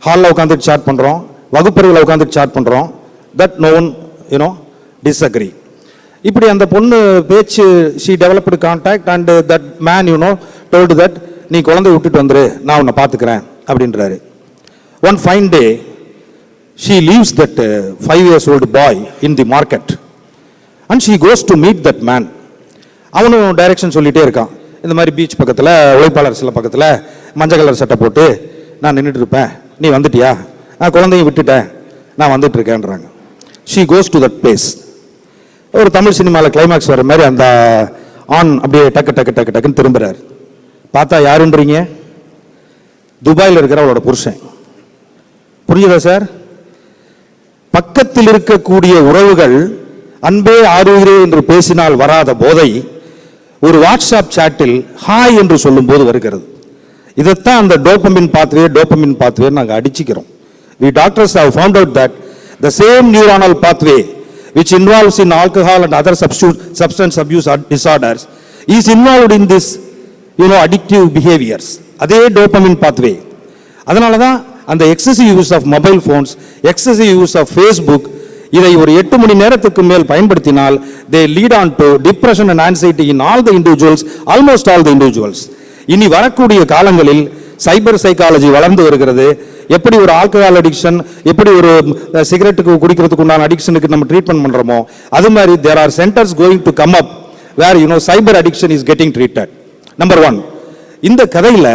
ஹாலில் உட்காந்துட்டு சாட் பண்ணுறோம், வகுப்பறையில் உட்காந்துட்டு சாட் பண்ணுறோம். That no one, disagree. இப்படி அந்த பொண்ணு பேச்சு, she developed contact and that man, told that நீ குழந்தை விட்டுட்டு வந்துரு, நான் உன்னை பார்த்துக்கிறேன் அப்படின்றாரு. One fine day, she leaves that 5 years old boy in the market and she goes to meet that man. அவனும் டைரக்ஷன் சொல்லிட்டே இருக்கான். இந்த மாதிரி பீச் பக்கத்தில் உழைப்பாளர் சில பக்கத்தில் மஞ்சள் கலர் சட்டை போட்டு நான் நின்றுட்டு இருப்பேன், நீ வந்துட்டியா, நான் குழந்தையும் விட்டுட்டேன், நான் வந்துட்டு இருக்கேன்றாங்க. She goes to that place. ஒரு தமிழ் சினிமாவில் கிளைமேக்ஸ் வர மாதிரி அந்த ஆன் அப்படியே டக்கு டக்கு டக்கு டக்குன்னு திரும்புறாரு. பார்த்தா யாருன்றீங்க? துபாயில் இருக்கிற அவளோட புருஷன். புரியுதா சார்? பக்கத்தில் இருக்கக்கூடிய உறவுகள் அன்பே ஆறுகிறே என்று பேசினால் வராத போதை ஒரு வாட்ஸ்அப் சாட்டில் ஹாய் என்று சொல்லும் போது வருகிறது. இதைத்தான் அந்த டோபமின் பாத்வே நாங்கள் அடிச்சுக்கிறோம். We doctors have found out that the same neuronal pathway which involves in alcohol and other substance abuse disorders is involved in this, addictive behaviors. அதே டோபமின் பாத்வே. அதனால தான் அந்த excessive use of mobile phones, excessive use of Facebook, இதை ஒரு 8 மணி நேரத்துக்கு மேல் பயன்படுத்தினால் they lead on to depression and anxiety in all the individuals, almost all the individuals. இனி வரக்கூடிய காலங்களில் சைபர் சைக்காலஜி வளர்ந்து வருகிறது. எப்படி ஒரு ஆல்கஹால் அடிக்ஷன், எப்படி ஒரு சிகரெட்டுக்கு குடிக்கிறதுக்கு உண்டான அடிக்ஷனுக்கு நம்ம ட்ரீட்மெண்ட் பண்றோமோ, அது மாதிரி there are centers going to come up where cyber addiction is getting treated. Number 1, இந்த கதையில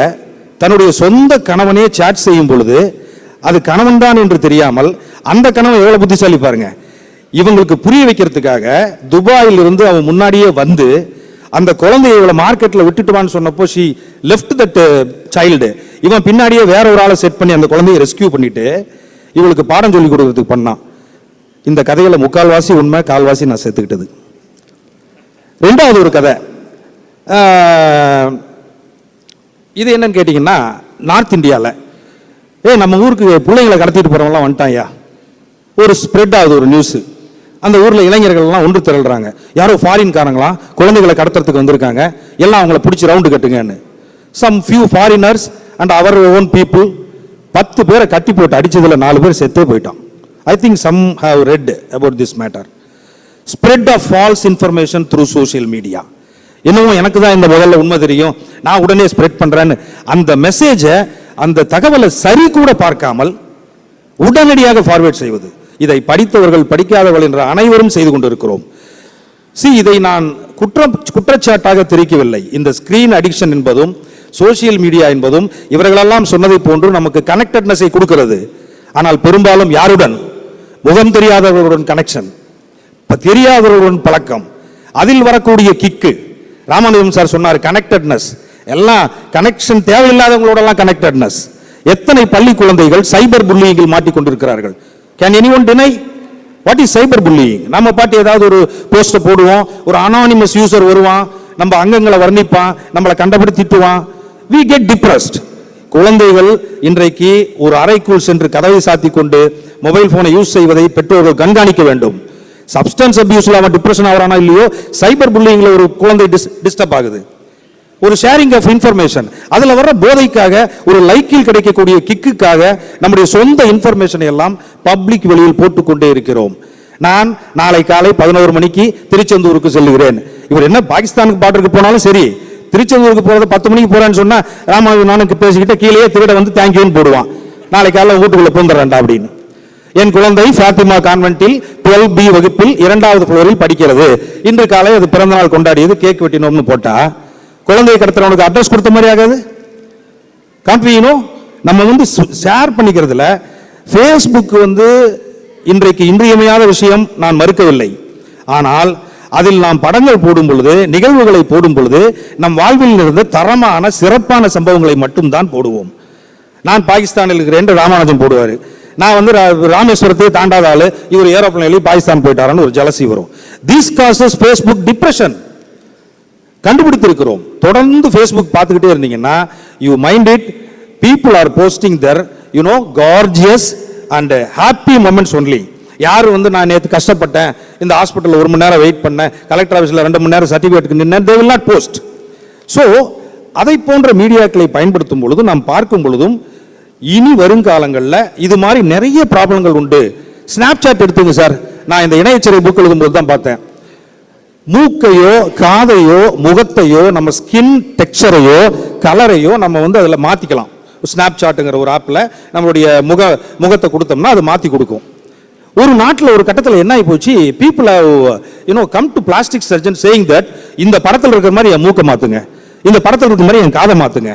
தன்னுடைய சொந்த கணவனே சாட் செய்யும் பொழுது அது கணவன் தான் என்று தெரியாமல் அந்த கணவன் எவ்வளவு புத்திசாலி பாருங்க. இவங்களுக்கு புரிய வைக்கிறதுக்காக துபாயில் இருந்து அவன் முன்னாடியே வந்து அந்த குழந்தையை இவளை மார்க்கெட்ல விட்டுட்டுவான்னு சொன்னப்போ she left that child. இவன் பின்னாடியே வேற ஒரு ஆளை செட் பண்ணி அந்த குழந்தையை ரெஸ்கியூ பண்ணிட்டு இவளுக்கு பாடம் சொல்லி கொடுக்கறதுக்கு பண்ணான். இந்த கதையில முக்கால்வாசி உண்மை, கால்வாசி நான் சேர்த்துக்கிட்டது. ரெண்டாவது ஒரு கதை, இது என்னன்னு கேட்டீங்கன்னா, நார்த் இந்தியாவில் நம்ம ஊருக்கு பிள்ளைங்களை கடத்திட்டு போறவங்களாம் வந்துட்டாயா, ஒரு ஸ்ப்ரெட் ஆகுது ஒரு நியூஸ். அந்த ஊர்ல இளைஞர்கள்லாம் ஒன்று திரள்றாங்க. யாரோ ஃபாரின்காரங்களாம் குழந்தைகளை கடத்துறதுக்கு வந்திருக்காங்க, எல்லாம் அவங்கள பிடிச்சி ரவுண்டு கட்டுங்கன்னு. Some few foreigners and our own people 10 பேரை கட்டி போட்டு அடிச்சதுல 4 பேர் செத்தே போயிட்டான். I think some have read about this matter. Spread of false information through social media. இன்னமும் எனக்கு தான் இந்த முதல்ல உண்மை தெரியும், நான் உடனே ஸ்ப்ரெட் பண்றேன்னு அந்த மெசேஜை, அந்த தகவலை சரி கூட பார்க்காமல் உடனடியாக ஃபார்வேர்ட் செய்வது. இதை படித்தவர்கள் படிக்காதவர்கள் என்ற அனைவரும் செய்து கொண்டிருக்கிறோம். இதை நான் குற்றச்சாட்டாக தெரிவிக்கவில்லை. இந்த ஸ்கிரீன் அடிக்ஷன் என்பதும் சோசியல் மீடியா என்பதும் இவர்களெல்லாம் சொன்னதை போன்று நமக்கு கனெக்டட்னஸை கொடுக்கிறது. ஆனால் பெரும்பாலும் யாருடன்? முகம் தெரியாதவர்களுடன் கனெக்ஷன், தெரியாதவர்களுடன் பழக்கம், அதில் வரக்கூடிய கிக்கு. ராமானுஜம் சார் சொன்னார் கனெக்டட்னஸ், எல்லாம் கனெக்ஷன் தேவையில்லாதவங்களோடலாம் கனெக்டட்னஸ். எத்தனை பள்ளி குழந்தைகள் சைபர் புல்லிங்கில் மாட்டிக்கொண்டிருக்கிறார்கள். Can anyone deny what is cyber bullying? நம்ம பாட்டு ஏதாவது ஒரு போஸ்டர் போடுவோம், ஒரு அனானிமஸ் யூசர் வருவான், நம்ம அங்கங்களை வர்ணிப்பான், நம்மளை கண்டபடி திட்டுவான். We get depressed. குழந்தைகள் இன்றைக்கு ஒரு அறைக்குள் சென்று கதவை சாத்தி கொண்டு மொபைல் போனை யூஸ் செய்வதை பெற்றோர்கள் கண்காணிக்க வேண்டும். சப்ஸ்டன்ஸ் அபியூஸ்ல அவன் டிப்ரெஷன் ஆகிறானா இல்லையோ, சைபர் புல்லிங்ல ஒரு குழந்தை டிஸ்டர்ப் ஆகுது. ஒரு ஷேரிங் ஆஃப் இன்ஃபர்மேஷன், அதுல வர்ற போதைக்காக, ஒரு லைக்கில் கிடைக்கக்கூடிய கிக்குக்காக நம்முடைய சொந்த இன்ஃபர்மேஷனை எல்லாம் பப்ளிக் வெளியில் போட்டுக்கொண்டே இருக்கிறோம். நான் நாளை காலை 11 மணிக்கு திருச்செந்தூருக்கு செல்லுகிறேன். இவர் என்ன பாகிஸ்தானுக்கு பாட்டுக்கு போனாலும் சரி, திருச்செந்தூருக்கு போறது 10 மணிக்கு போறேன்னு சொன்னா ராமானுக்கு பேசிக்கிட்டு கீழே திருட வந்து தேங்க்யூன்னு போடுவான். நாளை காலை வீட்டுக்குள்ள பூந்துறேன்டா அப்படின்னு. என் குழந்தை ஃபாத்திமா கான்வென்ட்டில் 12B வகுப்பில் 2வது ஃப்ளோரில் படிக்கிறது. இன்று காலை அது பிறந்தநாள் கொண்டாடியது, கேக் வெட்டினோம்னு போட்டா குழந்தையை கடத்துறவனுக்கு அட்ரஸ் கொடுத்த மாதிரி ஆகாது? நம்ம வந்து ஷேர் பண்ணிக்கிறதுல ஃபேஸ்புக் வந்து இன்றைக்கு இன்றியமையாத விஷயம், நான் மறுக்கவில்லை. ஆனால் அதில் நாம் படங்கள் போடும் பொழுது, நிகழ்வுகளை போடும் பொழுது நம் வாழ்வில் இருந்து தரமான சிறப்பான சம்பவங்களை மட்டும்தான் போடுவோம். நான் பாகிஸ்தானில் இருக்கிறேன் ராமானுஜம் போடுவாரு, நான் வந்து ராமேஸ்வரத்தை தாண்டாத ஆளு, இவர் ஏரோப்ளேனில் பாகிஸ்தான் போயிட்டாருன்னு ஒரு ஜலசி வரும். This causes Facebook depression. கண்டுபிடித்திருக்கிறோம். தொடர்ந்து ஃபேஸ்புக் பார்த்துக்கிட்டே இருந்தீங்கன்னா you mind it, people are posting their gorgeous and happy moments only. யார் வந்து நான் நேற்று கஷ்டப்பட்டேன், இந்த ஹாஸ்பிட்டலில் 1 மணி நேரம் வெயிட் பண்ணேன், கலெக்டர் ஆஃபீஸில் 2 மணி நேரம் சர்டிஃபிகேட்டுக்கு நின்னேன், they will not post. So அதை போன்ற மீடியாக்களை பயன்படுத்தும் பொழுதும் நாம் பார்க்கும் பொழுதும் இனி வருங்காலங்களில் இது மாதிரி நிறைய ப்ராப்ளங்கள் உண்டு. ஸ்னாப் சாட் எடுத்துங்க சார், நான் இந்த இணையச்சரை புக் எழுதும்போது தான் பார்த்தேன். மூக்கையோ காதையோ முகத்தையோ நம்ம ஸ்கின் டெக்ஸ்சரையோ கலரையோ நம்ம வந்து அதில் மாற்றிக்கலாம். ஸ்னாப் சாட்டுங்கிற ஒரு ஆப்பில் நம்மளுடைய முகத்தை கொடுத்தோம்னா அது மாற்றி கொடுக்கும். ஒரு நாட்டில் ஒரு கட்டத்தில் என்ன ஆகி போச்சு, people come to plastic surgeon saying that இந்த படத்தில் இருக்கிற மாதிரி என் மூக்கை மாற்றுங்க, இந்த படத்தில் இருக்கிற மாதிரி என் காதை மாற்றுங்க.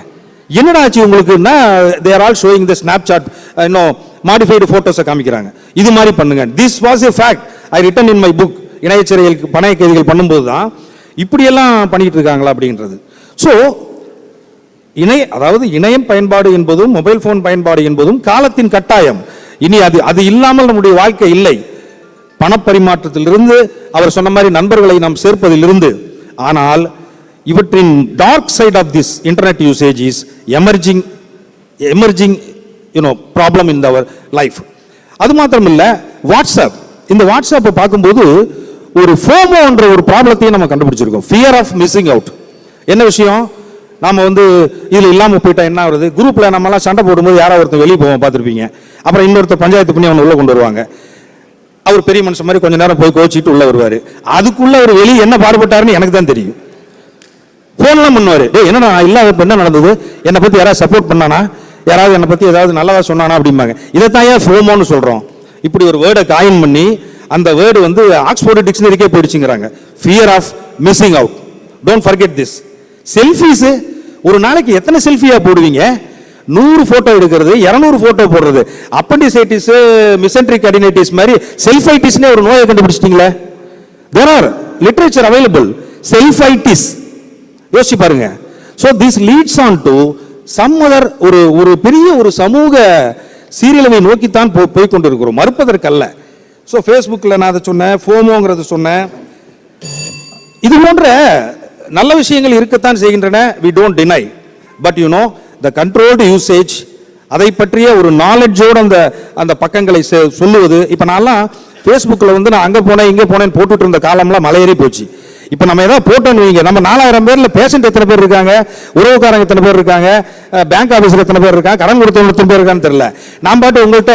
என்னடா ஆச்சு உங்களுக்குன்னா, they're all showing the Snapchat modified ஃபோட்டோஸை காமிக்கிறாங்க. இது மாதிரி பண்ணுங்க. This was a fact I written in my book. இணையச்சிறைகள் பணைய கைதிகள் பண்ணும்போது தான் இப்படியெல்லாம் பண்ணிட்டு இருக்காங்களா அப்படின்றது. ஸோ அதாவது இணையம் பயன்பாடு என்பதும் மொபைல் போன் பயன்பாடு என்பதும் காலத்தின் கட்டாயம். இனி அது இல்லாமல் நம்முடைய வாழ்க்கை இல்லை. பணப்பரிமாற்றத்திலிருந்து அவர் சொன்ன மாதிரி நண்பர்களை நாம் சேர்ப்பதிலிருந்து. ஆனால் இவற்றின் dark side of this internet usage is emerging problem in our life. அது மாத்திரம் இல்லை, வாட்ஸ்அப். இந்த வாட்ஸ்அப்பை பார்க்கும்போது ஒரு ஃபோமோ என்ற ஒரு ப்ராப்ளத்தையும் நம்ம கண்டுபிடிச்சிருக்கோம். Fear of missing out. என்ன விஷயம், நாம இதில் இல்லாமல் போயிட்டா என்ன ஆகுறது? குரூப்பில் நம்மலாம் சண்டை போடும்போது யாராவது ஒருத்தர் வெளியே போவோம் பார்த்துருப்பீங்க. அப்புறம் இன்னொருத்தர் பஞ்சாயத்து பண்ணி அவனை உள்ளே கொண்டு வருவாங்க. அவர் பெரிய மனுஷன் மாதிரி கொஞ்ச நேரம் போய் கோச்சிட்டு உள்ளே வருவார். அதுக்குள்ள ஒரு வெளியே என்ன பாடுபட்டாருன்னு எனக்கு தான் தெரியும். ஃபோன்லாம் பண்ணுவார், என்னடா இல்லாத என்ன நடந்தது, என்னை பற்றி யாராவது சப்போர்ட் பண்ணானா, யாராவது என்னை பற்றி ஏதாவது நல்லதா சொன்னானா அப்படிம்பாங்க. இதைத்தான் ஏன் ஃபோமோன்னு சொல்கிறோம். இப்படி ஒரு வேர்டை காயின் பண்ணி அந்த வேர்டு ஆக்ஸ்போர்டு டிக்ஷனரிக்கே போயிடுச்சுங்கிறாங்க. Fear of missing out. Don't forget this. Selfies, ஒரு நாளைக்கு எத்தனை செல்ஃபியா போடுவீங்க? 100 போட்டோ எடுக்கிறது, 200 போட்டோ போடுறது. அப்பண்டிசைட்டிஸ், மிசென்ட்ரிக் அடினைட்டிஸ் மாதிரி செல்ஃபைட்டிஸ்னே ஒரு நோயை கண்டுபிடிச்சிட்டீங்களே. There are literature available. Selfitis யோசிச்சு பாருங்க. So this leads on to some other ஒரு பெரிய ஒரு சமூக சீரியலை நோக்கித்தான் போய் கொண்டிருக்கிறோம், மறுப்பதற்கல்ல. ஸோ ஃபேஸ்புக்கில் நான் அதை சொன்னேன், ஃபோமோங்கிறத சொன்னேன். இது போன்ற நல்ல விஷயங்கள் இருக்கத்தான் செய்கின்றன, we don't deny. But the controlled usage, அதை பற்றிய ஒரு நாலெட்ஜோடு அந்த பக்கங்களை சொல்லுவது. இப்போ நான்லாம் ஃபேஸ்புக்கில் நான் அங்கே போனேன் இங்கே போனேன்னு போட்டுட்டு இருந்த காலம்லாம் மலையேறி போச்சு. இப்போ நம்ம ஏதாவது போட்டோன்னு வைங்க, நம்ம 4000 பேரில் பேஷண்ட் எத்தனை பேர் இருக்காங்க, உறவுக்காரங்க எத்தனை பேர் இருக்காங்க, பேங்க் ஆஃபீஸில் எத்தனை பேர் இருக்காங்க, கடன் கொடுத்தவங்க எத்தனை பேர் இருக்கான்னு தெரியல. நான் பாட்டு உங்கள்கிட்ட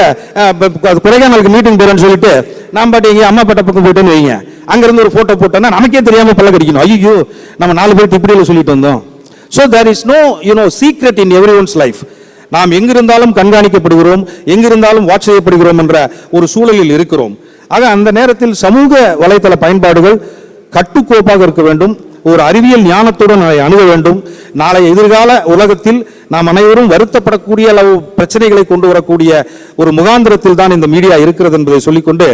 குறைகானலுக்கு மீட்டிங் போகிறேன்னு சொல்லிட்டு நான் பாட்டு எங்கேயும் அம்மா பட்ட பக்கம் போயிட்டேன்னு வைங்க, அங்கேருந்து ஒரு ஃபோட்டோ போட்டோன்னா நமக்கே தெரியாமல் பல்ல கடிக்கணும். ஐயோ நம்ம 4 பேர் இப்படியில் சொல்லிட்டு வந்தோம். So there is no secret in every one's life. நாம் எங்கிருந்தாலும் கண்காணிக்கப்படுகிறோம், எங்கிருந்தாலும் வாட்ச் செய்யப்படுகிறோம் என்ற ஒரு சூழலில் இருக்கிறோம். ஆக அந்த நேரத்தில் சமூக வலைத்தள பயன்பாடுகள் கட்டுக்கோப்பாக இருக்க வேண்டும். ஒரு அறிவியல் ஞானத்துடன் அதை அணுக வேண்டும். நாளை எதிர்கால உலகத்தில் நாம் அனைவரும் வருத்தப்படக்கூடிய அளவு பிரச்சனைகளை கொண்டு வரக்கூடிய ஒரு முகாந்திரத்தில் தான் இந்த மீடியா இருக்கிறது என்பதை சொல்லிக்கொண்டு,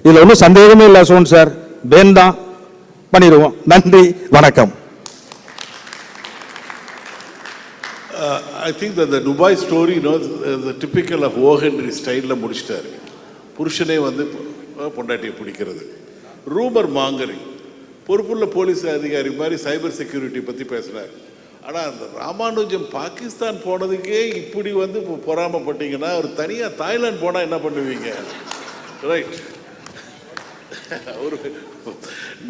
இதுல ஒன்றும் சந்தேகமே இல்லை சோன் சார், பேன் தான் பண்ணிடுவோம். நன்றி, வணக்கம். I think that the Dubai story, the typical of O. Henry style முடிச்சிட்டாரு. புருஷனே பொண்டாட்டியை பிடிக்கிறது, ரூமர் மாங்கரிங், பொறுப்புள்ள போலீஸ் அதிகாரி மாதிரி சைபர் செக்யூரிட்டி பற்றி பேசினார். ஆனால் அந்த ராமானுஜம் பாகிஸ்தான் போனதுக்கே இப்படி பொறாமப்பட்டீங்கன்னா, ஒரு தனியாக தாய்லாந்து போனால் என்ன பண்ணுவீங்க? ரைட். ஒரு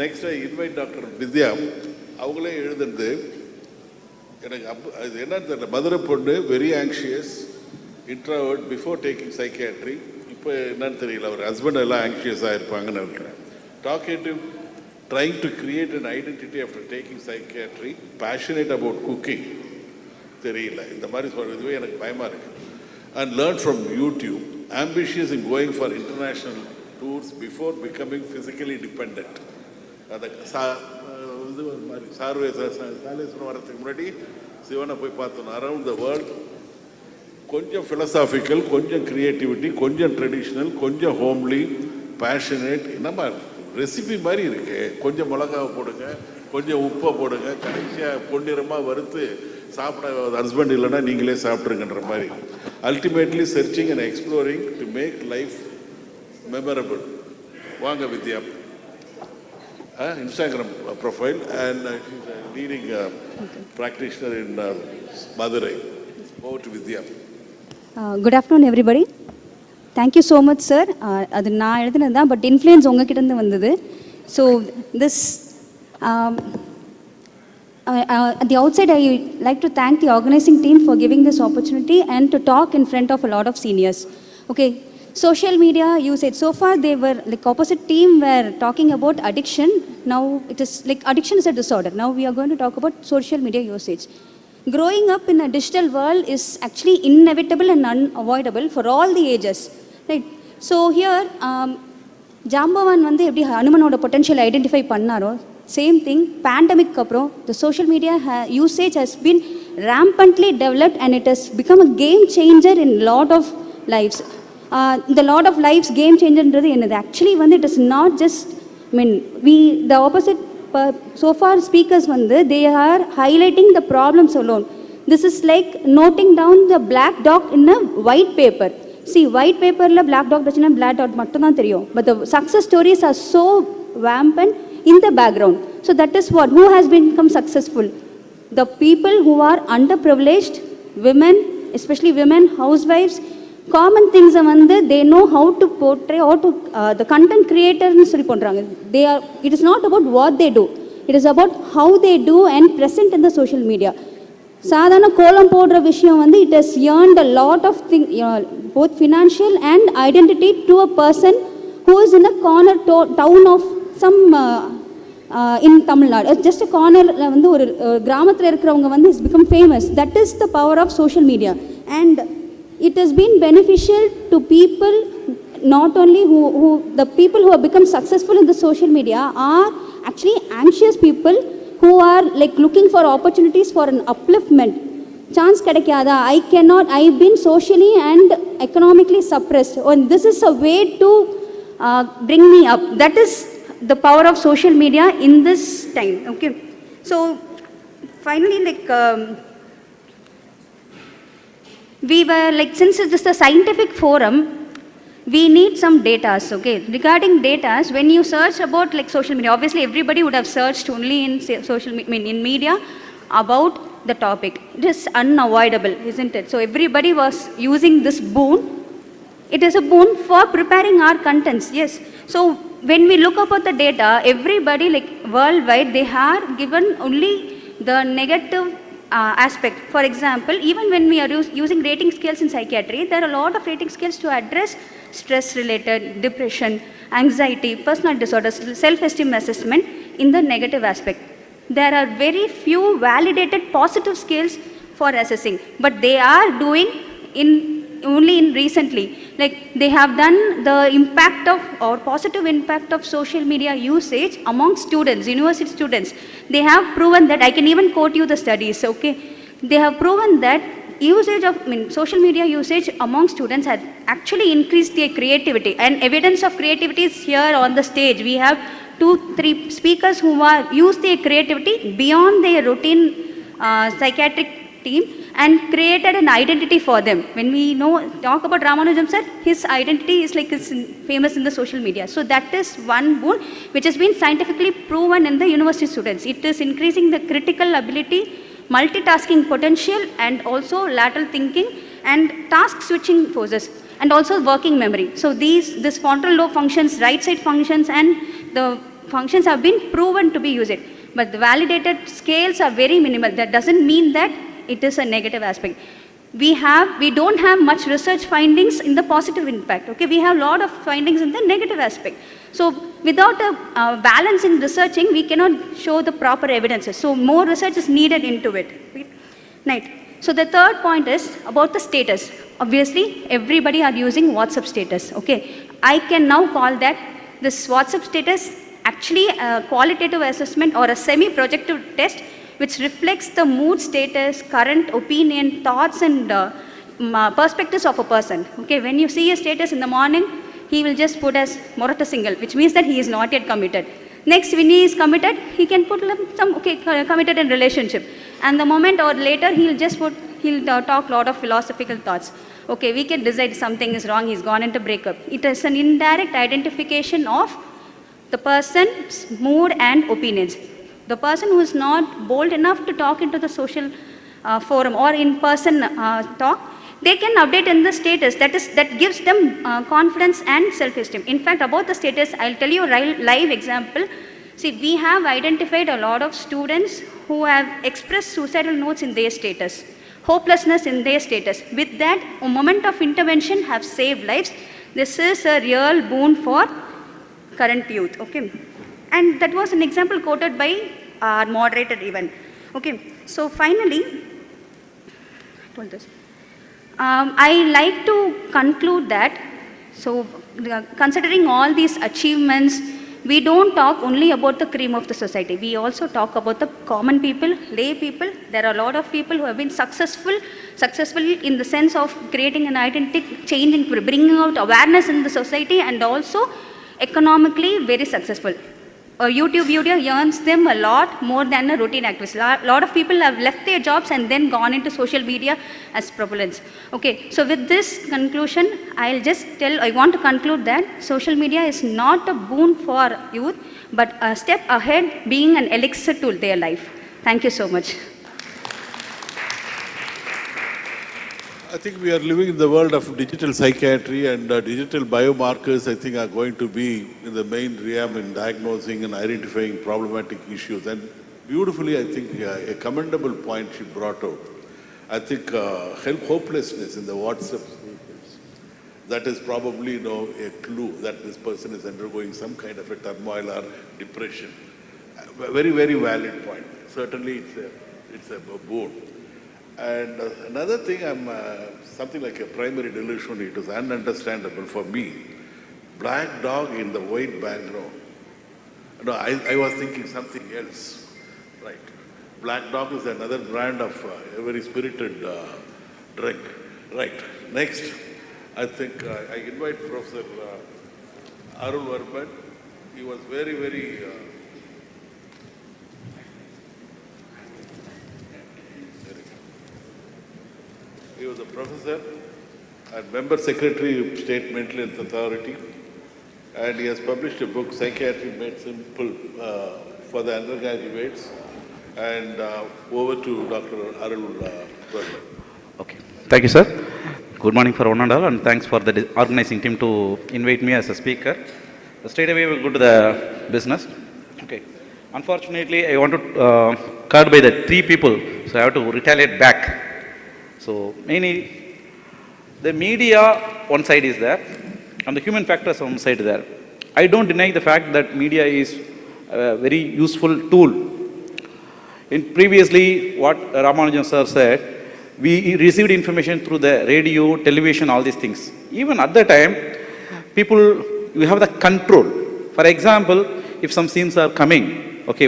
நெக்ஸ்ட் இன்வைட் டாக்டர் வித்யா. அவங்களே எழுதுறது எனக்கு அது என்னன்னு தெரியல. மதுரை பொண்ணு, very anxious, introvert before taking psychiatry. இப்போ என்னன்னு தெரியல, அவர் ஹஸ்பண்ட் எல்லாம் ஆங்ஷியஸாக இருப்பாங்கன்னு நினைக்கிறேன். டாக்கேட்டிவ், trying to create an identity after taking psychiatry, passionate about cooking. தெரியல, இந்த மாதிரி சொல்றதுவே எனக்கு பயமா இருக்கு. And learn from YouTube, ambitious in going for international tours before becoming physically dependent. அது ஒரு மாதிரி சாலேஸ்வரம் வரதுக்கு முன்னாடி சிவனை போய் பார்த்தோம். Around the world. கொஞ்சம் ஃபிலசாபிக்கல், கொஞ்சம் கிரியேட்டிவிட்டி, கொஞ்சம் ட்ரெடிஷ்னல், கொஞ்சம் ஹோம்லி, பேஷனேட். நம்ம ரெசிபி மாதிரி இருக்கு. கொஞ்சம் மிளகாவை போடுங்க, கொஞ்சம் உப்பை போடுங்க, கடைசியாக பொன்னிறமாக வறுத்து சாப்பிட ஹஸ்பண்ட் இல்லைன்னா நீங்களே சாப்பிட்ருங்கன்ற மாதிரி. Ultimately searching and exploring to make life memorable. வாங்க Vidya. Instagram profile and leading practitioner in Madurai. Over to Vidya. Good afternoon everybody. Thank you so much sir. அது நான் எழுதுனது தான், பட் இன்ஃப்ளூயன்ஸ் உங்ககிட்டேருந்து வந்தது. So this at the outside, I like to thank the organizing team for giving this opportunity and to talk in front of a lot of seniors. Okay, social media usage. So far, they were like opposite team were talking about addiction. Now it is like addiction is a disorder. Now we are going to talk about social media usage. Growing up in a digital world is actually inevitable and unavoidable for all the ages. Right? So here Jambavan வந்து எப்படி ஹனுமனோட potential identify பண்ணாரோ, same thing pandemic அப்புறம் the social media usage has been rampantly developed and it has become a game changer in lot of lives. The lot of lives game changer என்றது என்னது? Actually வந்து it is not just, I mean, the opposite, so far speakers வந்து they are highlighting the problems alone. This is like noting down the black dot in a white paper. See, white paperல black dot வச்சுனா black dot மட்டும் தான் தெரியும். But the success stories are so rampant in the background. So that is what, who has become successful? The people who are underprivileged, women, especially women, housewives, common things வந்து they know how to portray, or to the content creator னு சொல்லி பண்றாங்க. They are, it is not about what they do, it is about how they do and present in the social media. சாதாரண கோலம் போடுற விஷயம் வந்து it has earned a lot of thing, both financial and identity to a person who is in a corner town of some in Tamilnadu. Just a corner வந்து ஒரு கிராமத்தில் இருக்கிறவங்க வந்து has become famous. That is the power of social media, and it has been beneficial to people, not only who the people who have become successful in the social media are actually anxious people who are like looking for opportunities for an upliftment. Chance கிடைக்காதா, I've been socially and economically suppressed, and this is a way to bring me up. That is the power of social media in this time. Okay, so finally, like we were like, since it is a scientific forum, we need some data. Okay, regarding data, when you search about like social media, obviously everybody would have searched only in social media, I mean in media, about the topic. It is unavoidable, isn't it? So everybody was using this boon. It is a boon for preparing our contents. Yes, so when we look about the data, everybody like worldwide, they are given only the negative aspect. For example, even when we are using rating scales in psychiatry, there are a lot of rating scales to address stress related, depression, anxiety, personal disorders, self-esteem assessment in the negative aspect. There are very few validated positive scales for assessing, but they are doing only in recently. Like they have done the impact of, or positive impact of social media usage among students, university students. They have proven that, I can even quote you the studies, okay. They have proven that usage of, I mean, social media usage among students has actually increased their creativity, and evidence of creativity is here on the stage. We have 2-3 speakers who are used their creativity beyond their routine psychiatric team and created an identity for them. When we talk about Ramanujam sir, his identity is like is famous in the social media. So that is one boon which has been scientifically proven in the university students. It is increasing the critical ability, multitasking potential, and also lateral thinking and task switching forces, and also working memory. So this frontal lobe functions, right side functions, and the functions have been proven to be used. But the validated scales are very minimal. That doesn't mean that it is a negative aspect. We don't have much research findings in the positive impact. Okay, we have a lot of findings in the negative aspect. So without a balance in researching, we cannot show the proper evidences. So more research is needed into it. Right. So the third point is about the status. Obviously, everybody are using WhatsApp status. Okay, I can now call that this WhatsApp status actually a qualitative assessment or a semi-projective test which reflects the mood status, current opinion, thoughts, and perspectives of a person. Okay, when you see a status in the morning, he will just put as Morata single, which means that he is not yet committed. Next, when he is committed, he can put some, okay, committed in relationship. And the moment or later, he'll talk a lot of philosophical thoughts. Okay, we can decide something is wrong, he's gone into breakup. It is an indirect identification of the person's mood and opinions. The person who is not bold enough to talk into the social forum or in person talk, they can update in the status. That gives them confidence and self-esteem. In fact, about the status, I'll tell you a live example. See, we have identified a lot of students who have expressed suicidal notes in their status, hopelessness in their status. With that, a moment of intervention have saved lives. This is a real boon for current youth. Okay. And that was an example quoted by our moderator even. Okay, so finally, I like to conclude that So considering all these achievements, we don't talk only about the cream of the society. We also talk about the common people, lay people. There are a lot of people who have been successful in the sense of creating an identity, changing, bringing out awareness in the society, and also economically very successful. A YouTube video earns them a lot more than a routine activist. A lot of people have left their jobs and then gone into social media as propellants. Okay, so with this conclusion, I want to conclude that social media is not a boon for youth, but a step ahead, being an elixir to their life. Thank you so much. I think we are living in the world of digital psychiatry, and digital biomarkers, I think, are going to be in the main realm in diagnosing and identifying problematic issues. And beautifully, I think, a commendable point she brought out. I think hopelessness in the WhatsApp status, that is probably, a clue that this person is undergoing some kind of a turmoil or depression. A very, very valid point. Certainly, it's a boon. And another thing, something like a primary delusion, it was ununderstandable for me. Black dog in the white background. No, I was thinking something else. Right. Black dog is another brand of a very spirited drink. Right. Next, I think I invite Professor Arul Varman. He was very, very... He was a professor and member secretary of State Mental Health Authority, and he has published a book, Psychiatric Made Simple, for the undergraduates. And over to Dr. Arul Varman. Okay. Thank you, sir. Good morning for one and all, and thanks for the organizing team to invite me as a speaker. Straight away, we'll go to the business. Okay. Unfortunately, I want to cut by the three people, so I have to retaliate back. So, mainly, the media, one side is there, and the human factors on one side is there. I don't deny the fact that media is a very useful tool. In previously, what Ramanujam sir said, we received information through the radio, television, all these things. Even at the time, you have the control. For example, if some scenes are coming, okay,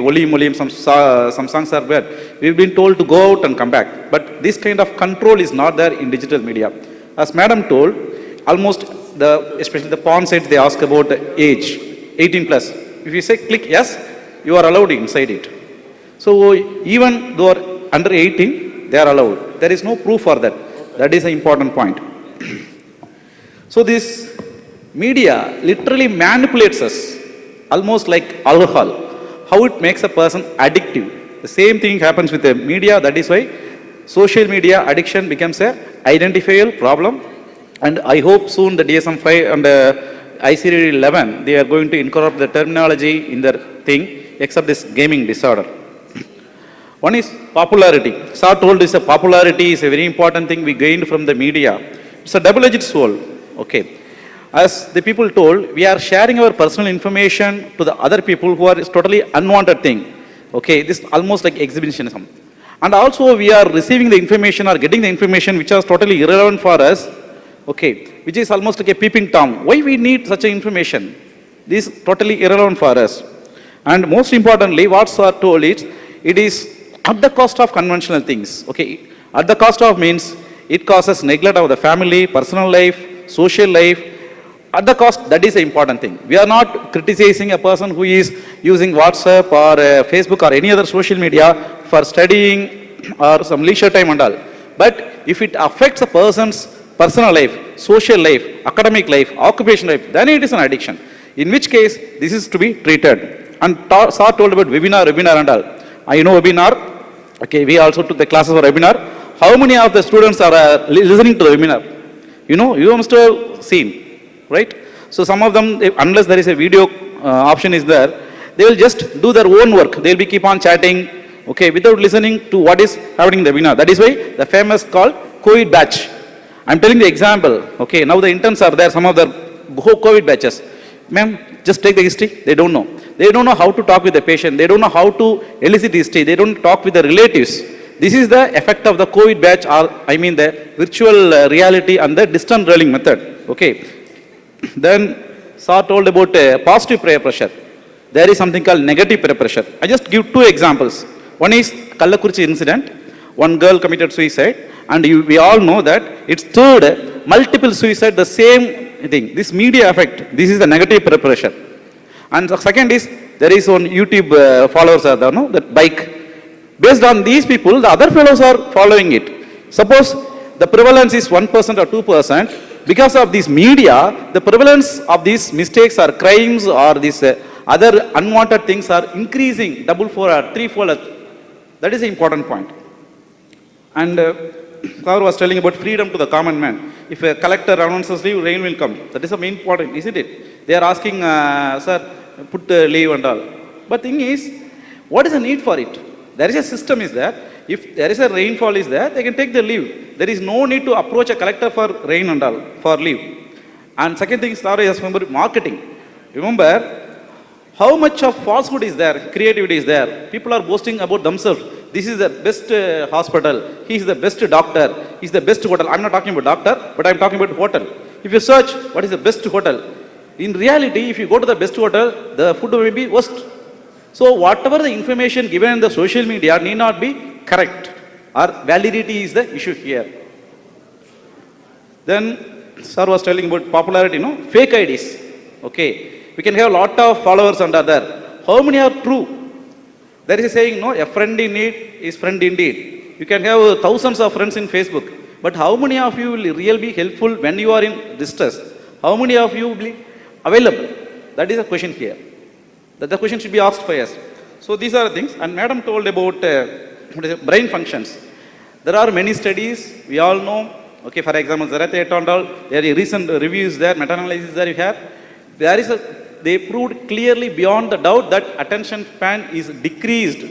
some songs are bad, we've been told to go out and come back. But this kind of control is not there in digital media. As madam told, almost especially the porn sites, they ask about the age, 18 plus. If you say click yes, you are allowed inside it. So even though under 18, they are allowed. There is no proof for that. That is an important point. So this media literally manipulates us, almost like alcohol. How it makes a person addictive. The same thing happens with the media. That is why social media addiction becomes a identifiable problem. And I hope soon the DSM-5 and ICD 11, they are going to incorporate the terminology in their thing, except this gaming disorder. One is popularity. Sir told us popularity is a very important thing we gained from the media. It's a double-edged sword. Okay. As the people told, we are sharing our personal information to the other people who are totally unwanted thing. Okay, this is almost like exhibitionism. And also we are receiving the information or getting the information which is totally irrelevant for us. Okay, which is almost like a peeping Tom. Why we need such information? This is totally irrelevant for us. And most importantly, what Sir told it is at the cost of conventional things. Okay, at the cost of means it causes neglect of the family, personal life, social life. At the cost, that is the important thing. We are not criticizing a person who is using WhatsApp or Facebook or any other social media for studying or some leisure time and all. But if it affects a person's personal life, social life, academic life, occupation life, then it is an addiction. In which case, this is to be treated. And Sir told about webinar and all. I know webinar. Okay, we also took the classes for webinar. How many of the students are listening to the webinar? You must have seen. Right? So some of them, unless there is a video option is there, they will just do their own work. They will keep on chatting, okay, without listening to what is happening in the webinar. That is why the famous called COVID batch. I'm telling the example. Okay, now the interns are there, some of the COVID batches. Ma'am, just take the history. They don't know. They don't know how to talk with the patient. They don't know how to elicit history. They don't talk with the relatives. This is the effect of the COVID batch, or I mean the virtual reality and the distant learning method. Okay. Then sir told about positive peer pressure. There is something called negative peer pressure. I just give two examples. One is Kallakurchi incident. One girl committed suicide, and we all know that it's third multiple suicide, the same thing. This media effect, this is the negative peer pressure. And the second is, there is one YouTube followers are there, no? That bike. Based on these people, the other fellows are following it. Suppose the prevalence is 1% or 2%, because of this media, the prevalence of these mistakes or crimes or these other unwanted things are increasing double-fold or threefold. That is the important point. And Sir was telling about freedom to the common man. If a collector announces leave, rain will come. That is the main point, isn't it? They are asking, sir, put leave and all. But thing is, what is the need for it? There is a system is there. If there is a rainfall is there, they can take the leave. There is no need to approach a collector for rain and all, for leave. And second thing, sir, is remember marketing. Remember, how much of falsehood is there, creativity is there. People are boasting about themselves. This is the best hospital, he is the best doctor, he is the best hotel. I'm not talking about doctor, but I'm talking about hotel. If you search what is the best hotel, in reality, if you go to the best hotel, the food will be worst. So whatever the information given in the social media need not be correct, or validity is the issue here. Then sir was telling about popularity, fake IDs. Okay, we can have a lot of followers under there. How many are true? There is a saying, a friend in need is friend indeed. You can have thousands of friends in Facebook, but how many of you will really be helpful when you are in distress? How many of you will be available? That is a question here. That the question should be asked for us. So these are the things. And madam told about brain functions. There are many studies, we all know. Okay, for example, Zarate et al. There are recent reviews there, meta-analysis there you have. There is they proved clearly beyond the doubt that attention span is decreased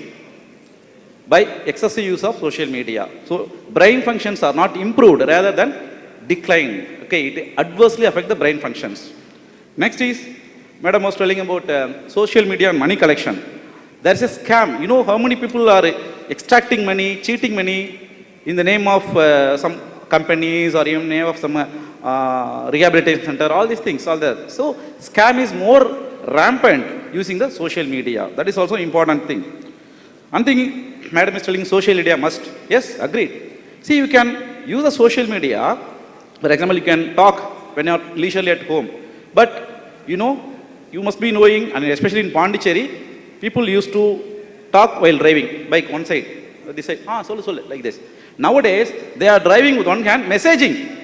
by excessive use of social media. So brain functions are not improved rather than declined. Okay, it adversely affects the brain functions. Next is, madam was telling about social media and money collection. There is a scam. You know how many people are extracting money, cheating money in the name of some companies or even name of some rehabilitation center, all these things, all that. So scam is more rampant using the social media. That is also important thing. One thing, madam is telling social media must. Yes, agreed. See, you can use the social media. For example, you can talk when you are leisurely at home. But, you must be knowing, and especially in Pondicherry, people used to talk while driving, bike one side. They say, solu, like this. Nowadays, they are driving with one hand, messaging.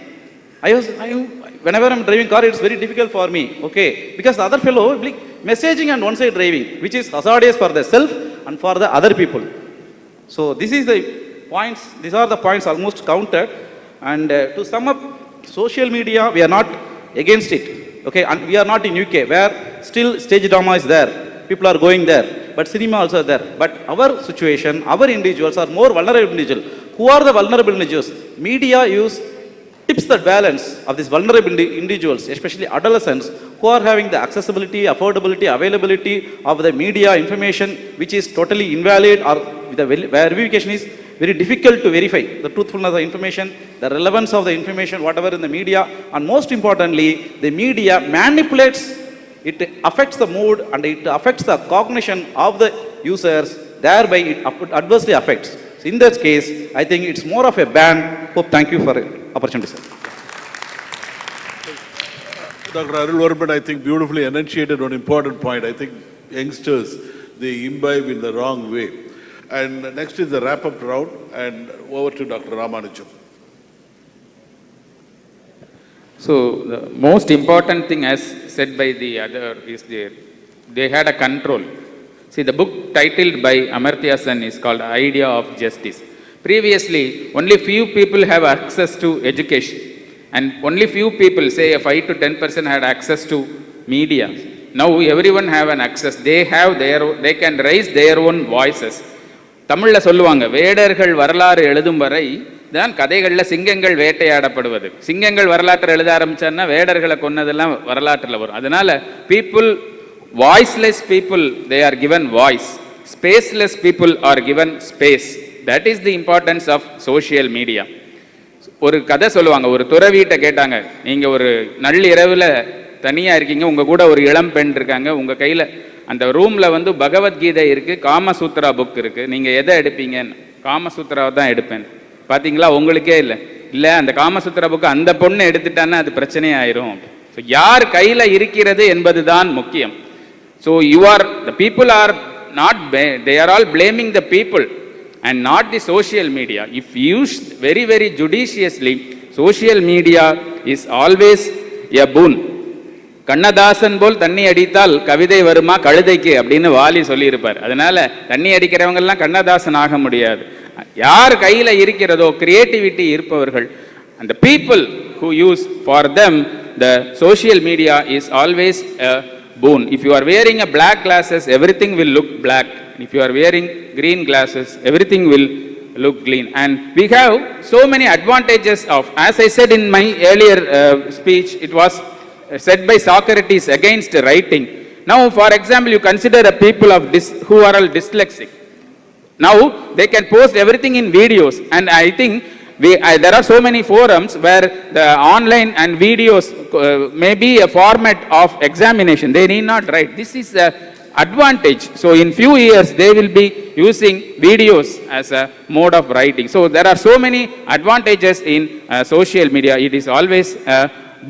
Whenever I'm driving car, it's very difficult for me, okay? Because the other fellow will be messaging and one side driving, which is hazardous for the self and for the other people. So this is the points, these are the points almost counted. And to sum up, social media, we are not against it, okay? And we are not in UK, where still stage drama is there. People are going there, but cinema also there. But our situation, our individuals are more vulnerable individuals. Who are the vulnerable individuals? Media tips the balance of these vulnerable individuals, especially adolescents, who are having the accessibility, affordability, availability of the media information, which is totally invalid, or the verification is very difficult to verify the truthfulness of the information, the relevance of the information, whatever in the media, and most importantly, the media manipulates, it affects the mood and it affects the cognition of the users, thereby it adversely affects. So in that case, I think it's more of a ban. Hope, thank you for the opportunity, sir. Dr. Arul Varman, I think, beautifully enunciated one important point. I think youngsters, they imbibe in the wrong way. And next is the wrap-up round, and over to Dr. Ramanujam. So the most important thing, as said by the other, is they had a control. See, the book titled by Amartya Sen is called Idea of Justice. Previously, only few people have access to education, and only few people, say 5 to 10% had access to media. Now everyone have an access. They can raise their own voices. தமிழில் சொல்லுவாங்க, வேடர்கள் வரலாறு எழுதும் வரை தான் கதைகளில் சிங்கங்கள் வேட்டையாடப்படுவது. சிங்கங்கள் வரலாற்றை எழுத ஆரம்பிச்சான்னா வேடர்களை கொன்னதெல்லாம் வரலாற்றில் வரும். அதனால people, voiceless people, they are given voice. Spaceless people are given space. That is the importance of social media. ஒரு கதை சொல்லுவாங்க, ஒரு துறவிட்ட கேட்டாங்க, நீங்கள் ஒரு நள்ளிரவில் தனியாக இருக்கீங்க, உங்கள் கூட ஒரு இளம் பெண் இருக்காங்க, உங்கள் கையில் அந்த ரூமில் வந்து பகவத்கீதை இருக்குது, காமசூத்ரா புக் இருக்குது, நீங்கள் எதை எடுப்பீங்கன்னு? காமசூத்ராவை தான் எடுப்பேன். பார்த்தீங்களா, உங்களுக்கே இல்லை அந்த காமசூத்ரா புக்கு அந்த பொண்ணு எடுத்துட்டான்னா அது பிரச்சனையாயிரும். ஸோ யார் கையில் இருக்கிறது என்பது தான் முக்கியம். So the people are not, they are all blaming the people and not the social media. If used very, very judiciously, social media is always a boon. Kannadasan போல் தண்ணி அடித்தால் கவிதை வருமா கழுதைக்கு அப்படின்னு வாலி சொல்லியிருப்பார். அதனால தண்ணி அடிக்கிறவங்கெல்லாம் கண்ணதாசன் ஆக முடியாது. யார் கையில் இருக்கிறதோ கிரியேட்டிவிட்டி இருப்பவர்கள், அந்த people who use, for them the social media is always a boon. If you are wearing a black glasses, everything will look black. If you are wearing green glasses, everything will look green. And we have so many advantages of, as I said in my earlier speech, it was said by Socrates against writing. Now, for example, you consider a people of who are all dyslexic. Now, they can post everything in videos, and I think there are so many forums where the online and videos may be a format of examination. They need not write. This is a advantage. So in few years they will be using videos as a mode of writing. So there are so many advantages in social media. It is always a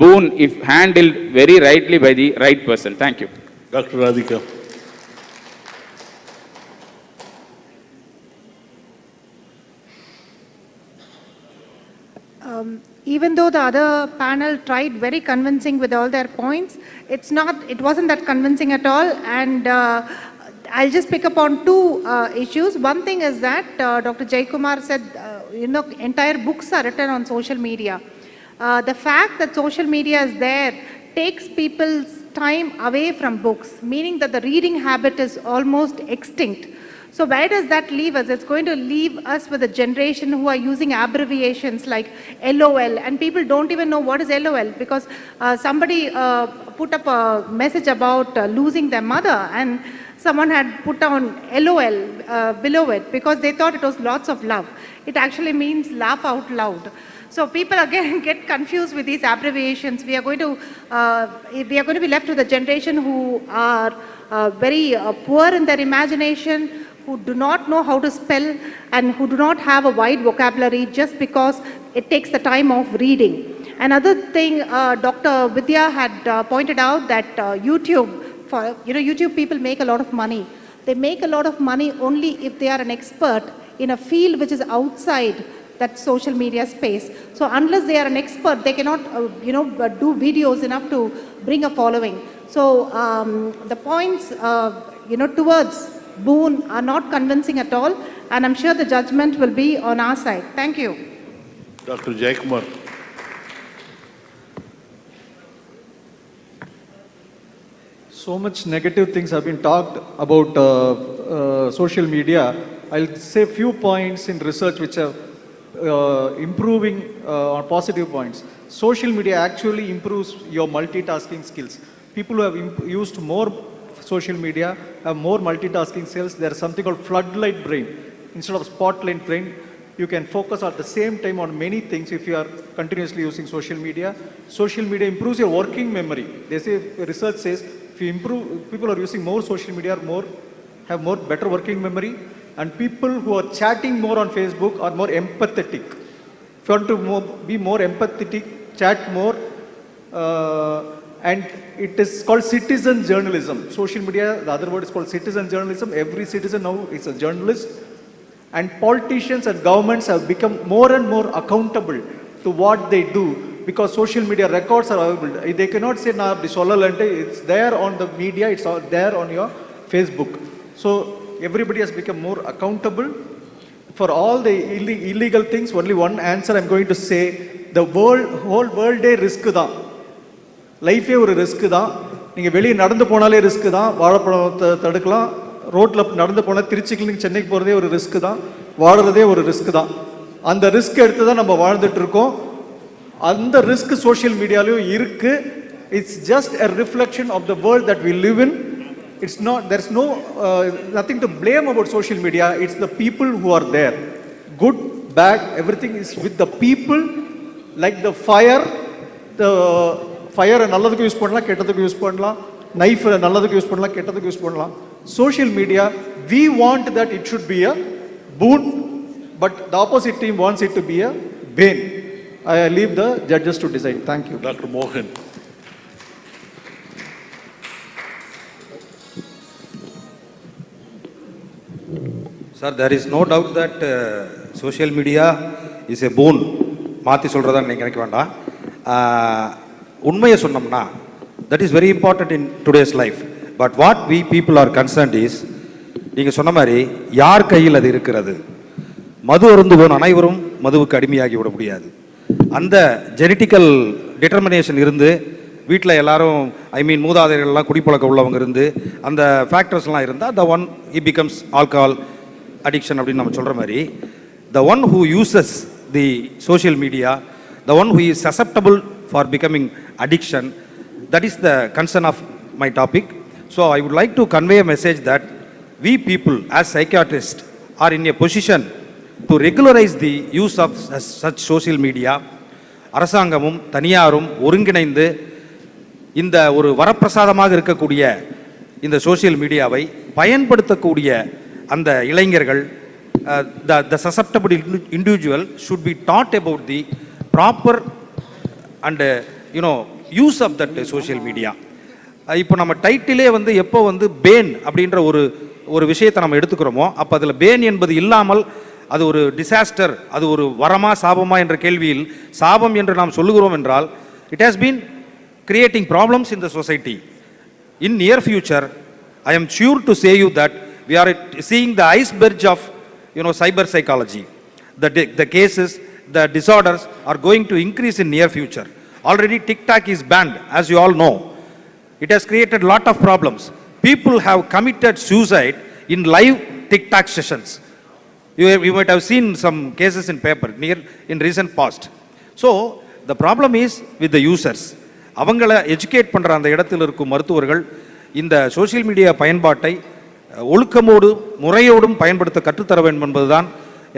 boon if handled very rightly by the right person. Thank you. Dr. Radhika. Even though the other panel tried very convincing with all their points, it wasn't that convincing at all. And I'll just pick up on two issues. One thing is that Dr. Jaikumar said, entire books are written on social media. The fact that social media is there takes people's time away from books, meaning that the reading habit is almost extinct. So where does that leave us? It's going to leave us with a generation who are using abbreviations like LOL, and people don't even know what is LOL because somebody put up a message about losing their mother, and someone had put on LOL below it because they thought it was lots of love. It actually means laugh out loud. So people again get confused with these abbreviations. We are going to be left with a generation who are very poor in their imagination, who do not know how to spell, and who do not have a wide vocabulary just because it takes the time of reading. Another thing, Dr. Vidhya had pointed out that YouTube, YouTube people make a lot of money. They make a lot of money only if they are an expert in a field which is outside that social media space. So unless they are an expert, they cannot, do videos enough to bring a following. So the points, towards Boon are not convincing at all, and I'm sure the judgment will be on our side. Thank you. Dr. Jaikumar. So much negative things have been talked about social media. I'll say few points in research which are improving on positive points. Social media actually improves your multitasking skills. People who have used more social media have more multitasking skills. There is something called floodlight brain. Instead of spotlight brain, you can focus at the same time on many things if you are continuously using social media. Social media improves your working memory. They say, research says, if you improve, people are using more social media, have more better working memory, and people who are chatting more on Facebook are more empathetic. If you want to be more empathetic, chat more, and it is called citizen journalism. Social media, the other word is called citizen journalism. Every citizen now is a journalist. And politicians and governments have become more and more accountable to what they do because social media records are available. They cannot say, it's there on the media, it's there on your Facebook. So everybody has become more accountable. For all the illegal things, only one answer I'm going to say, the whole world day risk da. லைஃபே ஒரு risk தான். நீங்கள் வெளியே நடந்து போனாலே risk தான். வாழைப்பழத்தை தடுக்கலாம், ரோட்டில் நடந்து போனால் திருச்சிக்கு சென்னைக்கு போகிறதே ஒரு ரிஸ்க்கு தான், வாடுறதே ஒரு ரிஸ்க்கு தான். அந்த ரிஸ்க் எடுத்து தான் நம்ம வாழ்ந்துட்டு இருக்கோம். அந்த ரிஸ்க் சோஷியல் மீடியாலையும் இருக்குது. It's just a reflection of the world that we live in. It's not, there's nothing to blame about social media. It's the people who are there. Good, bad, everything is with the people. Like the fire, the ஃபயரை நல்லதுக்கு use பண்ணலாம், கெட்டதுக்கு use பண்ணலாம். நைஃபை நல்லதுக்கு use பண்ணலாம், கெட்டதுக்கு use பண்ணலாம். Social media, we want that it should be a boon, but the opposite team wants it to be a bane. I leave the judges to decide. Thank you. Dr. Mohan. Sir, there is no doubt that social media is a boon. மாற்றி சொல்கிறதா நீங்கள் நினைக்க வேண்டாம். உண்மையை சொன்னோம்னா that is very important in today's life. But what we people are concerned is, நீங்கள் சொன்ன மாதிரி யார் கையில் அது இருக்கிறது. மது அருந்துவோன் அனைவரும் மதுவுக்கு அடிமையாகி விட முடியாது. அந்த ஜெனட்டிக்கல் டிட்டர்மினேஷன் இருந்து வீட்டில் எல்லாரும் மூதாதையர்கள்லாம் குடிப்பழக்கம் உள்ளவங்க இருந்து அந்த ஃபேக்டர்ஸ்லாம் இருந்தால் the one he becomes alcohol addiction அப்படின்னு நம்ம சொல்கிற மாதிரி, the one who uses the social media, the one who is susceptible for becoming addiction, that is the concern of my topic. So I would like to convey a message that we people as psychiatrists are in a position to regularize the use of such social media. அரசாங்கமும் தனியாரும் ஒருங்கிணைந்து இந்த ஒரு வரப்பிரசாதமாக இருக்கக்கூடிய இந்த social மீடியாவை பயன்படுத்தக்கூடிய அந்த இளைஞர்கள், the susceptible individual should be taught about the proper and use of that social media. இப்போ நம்ம டைட்டிலே எப்போ பேன் அப்படின்ற ஒரு விஷயத்தை நம்ம எடுத்துக்கிறோமோ, அப்போ அதில் பேன் என்பது இல்லாமல் அது ஒரு டிசாஸ்டர், அது ஒரு வரமா சாபமா என்ற கேள்வியில் சாபம் என்று நாம் சொல்லுகிறோம் என்றால், it has been creating problems in the society. In near future, I am sure to say you that we are seeing the iceberg of cyber psychology. The cases, the disorders are going to increase in near future. Already TikTok is banned, as you all know. It has created a lot of problems. People have committed suicide in live TikTok sessions. You might have seen some cases in paper in recent past. So the problem is with the users. அவங்கள educate பண்ணுற அந்த இடத்தில் இருக்கும் மருத்துவர்கள் இந்த social media பயன்பாட்டை ஒழுக்கமோடு முறையோடும் பயன்படுத்த கற்றுத்தர வேண்டும் என்பதுதான்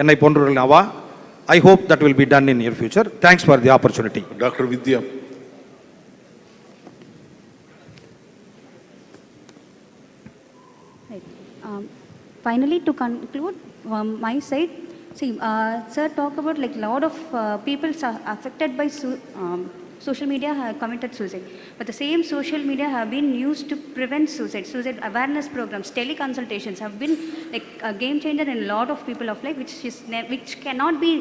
என்னை போன்றவர்கள் அவா. I hope that will be done in near future. Thanks for the opportunity. Dr. Vidhya. Finally, to conclude my side, see, sir talk about like lot of people are affected by social media have committed suicide, but the same social media have been used to prevent suicide. Suicide awareness programs, teleconsultations have been like a game changer in a lot of people of life, which cannot be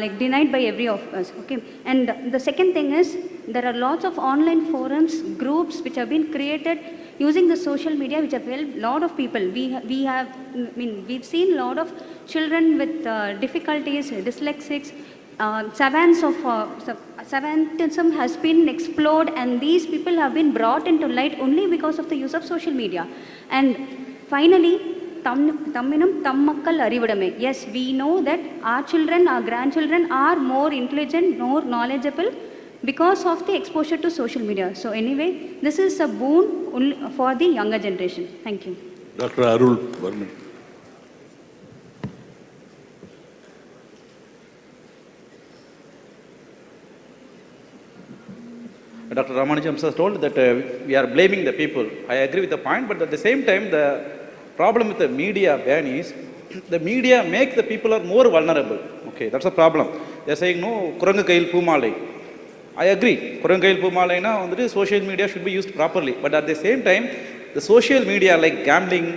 like denied by every of us. Okay, and the second thing is there are lots of online forums, groups which have been created using the social media, which have helped a lot of people. We've seen a lot of children with difficulties, dyslexics. Savantism has been explored, and these people have been brought into light only because of the use of social media. And finally, tamminum tammakkal arividame. Yes, we know that our children, our grandchildren are more intelligent, more knowledgeable because of the exposure to social media. So anyway, this is a boon for the younger generation. Thank you. Dr. Arul Varman. Dr. Ramanujam has told that we are blaming the people. I agree with the point, but at the same time, the problem with the media ban is the media make the people are more vulnerable. Okay, that's a problem. They are saying, no, Kuranga Kail Pumalai. I agree. Kuranga Kail Pumalai na social media should be used properly. But at the same time, the social media like gambling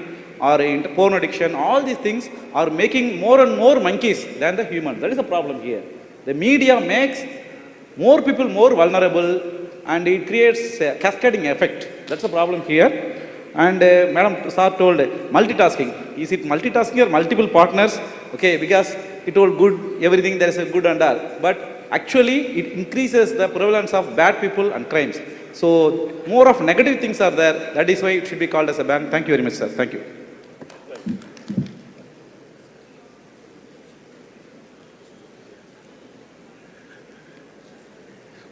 or porn addiction, all these things are making more and more monkeys than the humans. That is the problem here. The media makes more people more vulnerable, and it creates a cascading effect. That's the problem here. And Madam Sir told multitasking. Is it multitasking or multiple partners? Okay, because he told good, everything there is a good and all. But actually, it increases the prevalence of bad people and crimes. So, more of negative things are there. That is why it should be called as a ban. Thank you very much, sir. Thank you.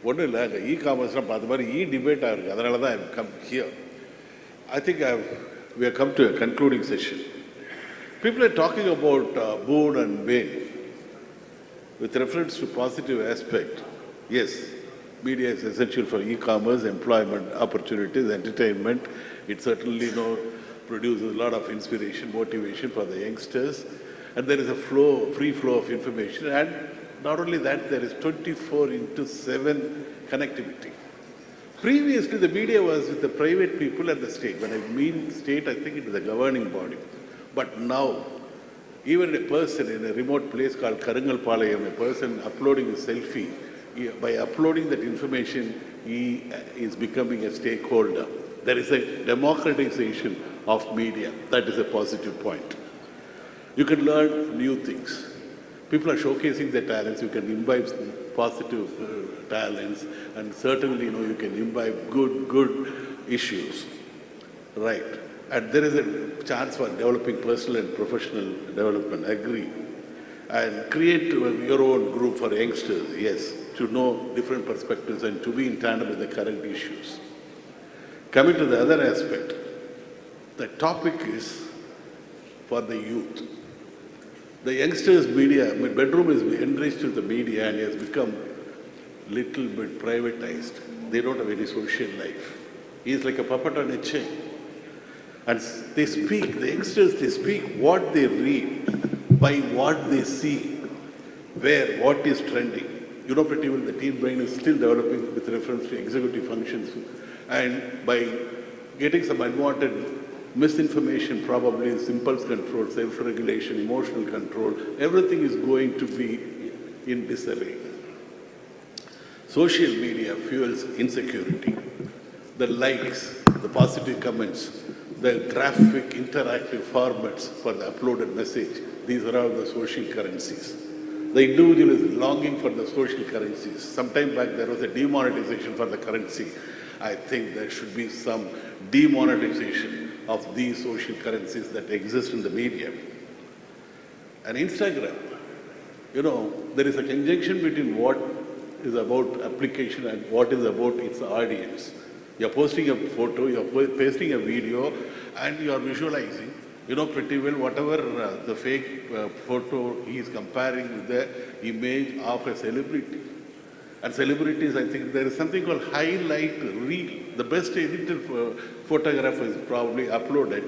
ஒன்றும் இல்லை, இ-காமர்ஸ்லாம் பார்த்த மாதிரி டிபேட்டாக இருக்குது. அதனால தான் I come here. I think we have come to a concluding session. People are talking about Boon and Bane with reference to positive aspect. Yes, Media is essential for e-commerce, employment opportunities, entertainment. It certainly, produces a lot of inspiration, motivation for the youngsters. And there is a free flow of information. And not only that, there is 24/7 connectivity. Previously, the media was with the private people and the state. When I mean state, I think it is the governing body. But now, even a person in a remote place called Karangalpalayam, a person uploading a selfie, by uploading that information, he is becoming a stakeholder. There is a democratization of media. That is a positive point. You can learn new things. People are showcasing their talents. You can imbibe positive talents, and certainly, you can imbibe good issues, right? And there is a chance for developing personal and professional development. Agree. And create your own group for youngsters. Yes, to know different perspectives and to be in tandem with the current issues. Coming to the other aspect, the topic is for the youth. The youngsters' media, bedroom is enriched with the media and has become little bit privatized. They don't have any social life. He is like a puppet on a chain. And they speak, the youngsters, they speak what they read, by what they see, what is trending. You know pretty well the teen brain is still developing with reference to executive functions. And by getting some unwanted misinformation, probably impulse control, self-regulation, emotional control, everything is going to be in disarray. Social media fuels insecurity. The likes, the positive comments, the graphic, interactive formats for the uploaded message, these are all the social currencies. The individual is longing for the social currencies. Sometime back there was a demonetization for the currency. I think there should be some demonetization of these social currencies that exist in the media. And Instagram, there is a conjunction between what is about application and what is about its audience. You're posting a photo, you're pasting a video, and you're visualizing, pretty well whatever the fake photo he is comparing with the image of a celebrity. And celebrities, I think there is something called highlight reel. The best edited photograph is probably uploaded.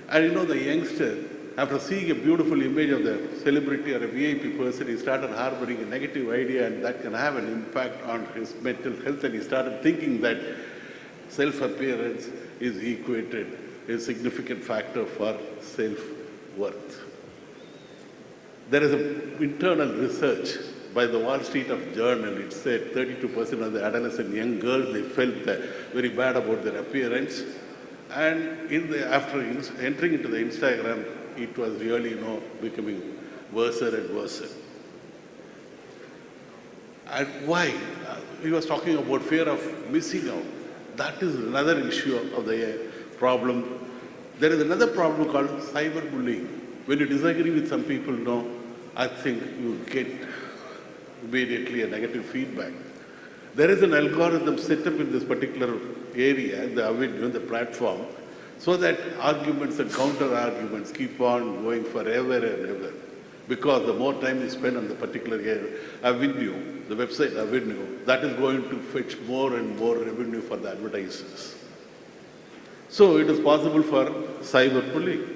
And the youngster, after seeing a beautiful image of the celebrity or a VIP person, he started harboring a negative idea, and that can have an impact on his mental health. And he started thinking that self-appearance is equated, a significant factor for self-worth. There is an internal research by the Wall Street Journal. It said 32% of the adolescent young girls, they felt very bad about their appearance. And after entering into the Instagram, it was really, becoming worse and worse. And why? He was talking about fear of missing out. That is another issue of the problem. There is another problem called cyberbullying. When you disagree with some people, I think you get immediately a negative feedback. There is an algorithm set up in this particular area, the platform, so that arguments and counter-arguments keep on going forever and ever. Because the more time you spend on the particular avenue, the website avenue, that is going to fetch more and more revenue for the advertisers. So it is possible for cyberbullying.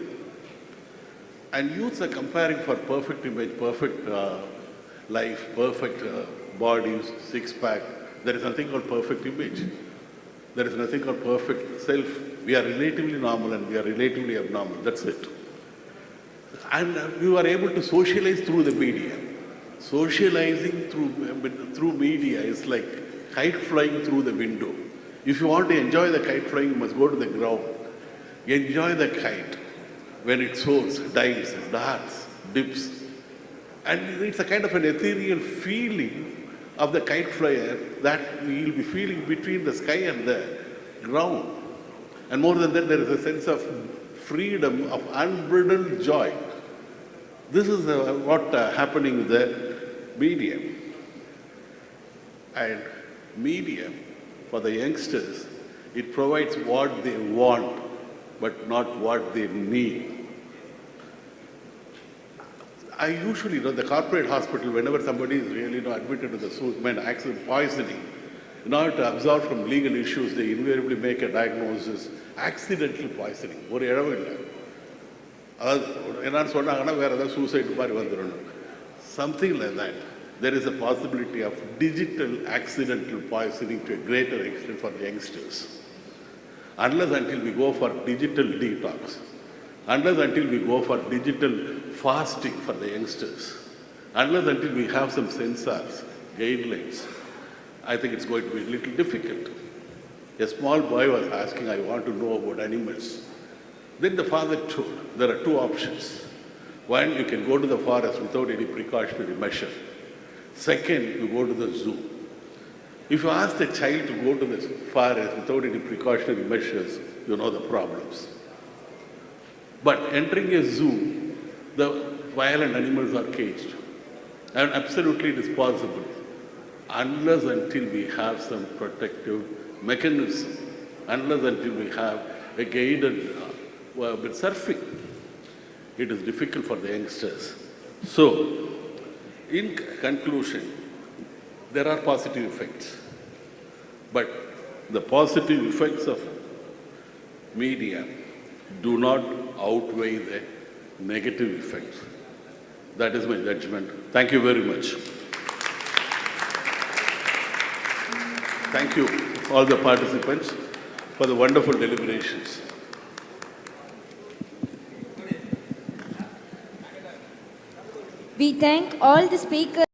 And youths are comparing for perfect image, perfect life, perfect bodies, six-pack. There is nothing called perfect image. There is nothing called perfect self. We are relatively normal and we are relatively abnormal. That's it. And you are able to socialize through the media. Socializing through media is like kite flying through the window. If you want to enjoy the kite flying, you must go to the ground. Enjoy the kite when it soars, dives, darts, dips. And it's a kind of an ethereal feeling of the kite flyer that you'll be feeling between the sky and the ground. And more than that, there is a sense of freedom, of unbridled joy. This is what happening with the media. And media, for the youngsters, it provides what they want, but not what they need. I usually, the corporate hospital, whenever somebody is really admitted to the accident poisoning, In order to absorb from legal issues, they invariably make a diagnosis accidental poisoning. ஒரு இழவு இல்லை. அதாவது என்னன்னு சொன்னாங்கன்னா வேற ஏதாவது suicide மாதிரி வந்துடும். Something like that. There is a possibility of digital accidental poisoning to a greater extent for the youngsters. Unless until we go for digital detox, unless until we go for digital fasting for the youngsters, unless until we have some sensors, guidelines, I think it's going to be a little difficult. A small boy was asking, I want to know about animals. Then the father told, there are two options. One, you can go to the forest without any precautionary measure. Second, you go to the zoo. If you ask the child to go to the forest without any precautionary measures, you know the problems. But entering a zoo, the violent animals are caged. And absolutely it is possible. Unless until we have some protective mechanism, unless until we have a guided with surfing, it is difficult for the youngsters. So, in conclusion, there are positive effects, but the positive effects of media do not outweigh the negative effects. That is my judgment. Thank you very much. Thank you, all the participants, for the wonderful deliberations. We thank all the speakers.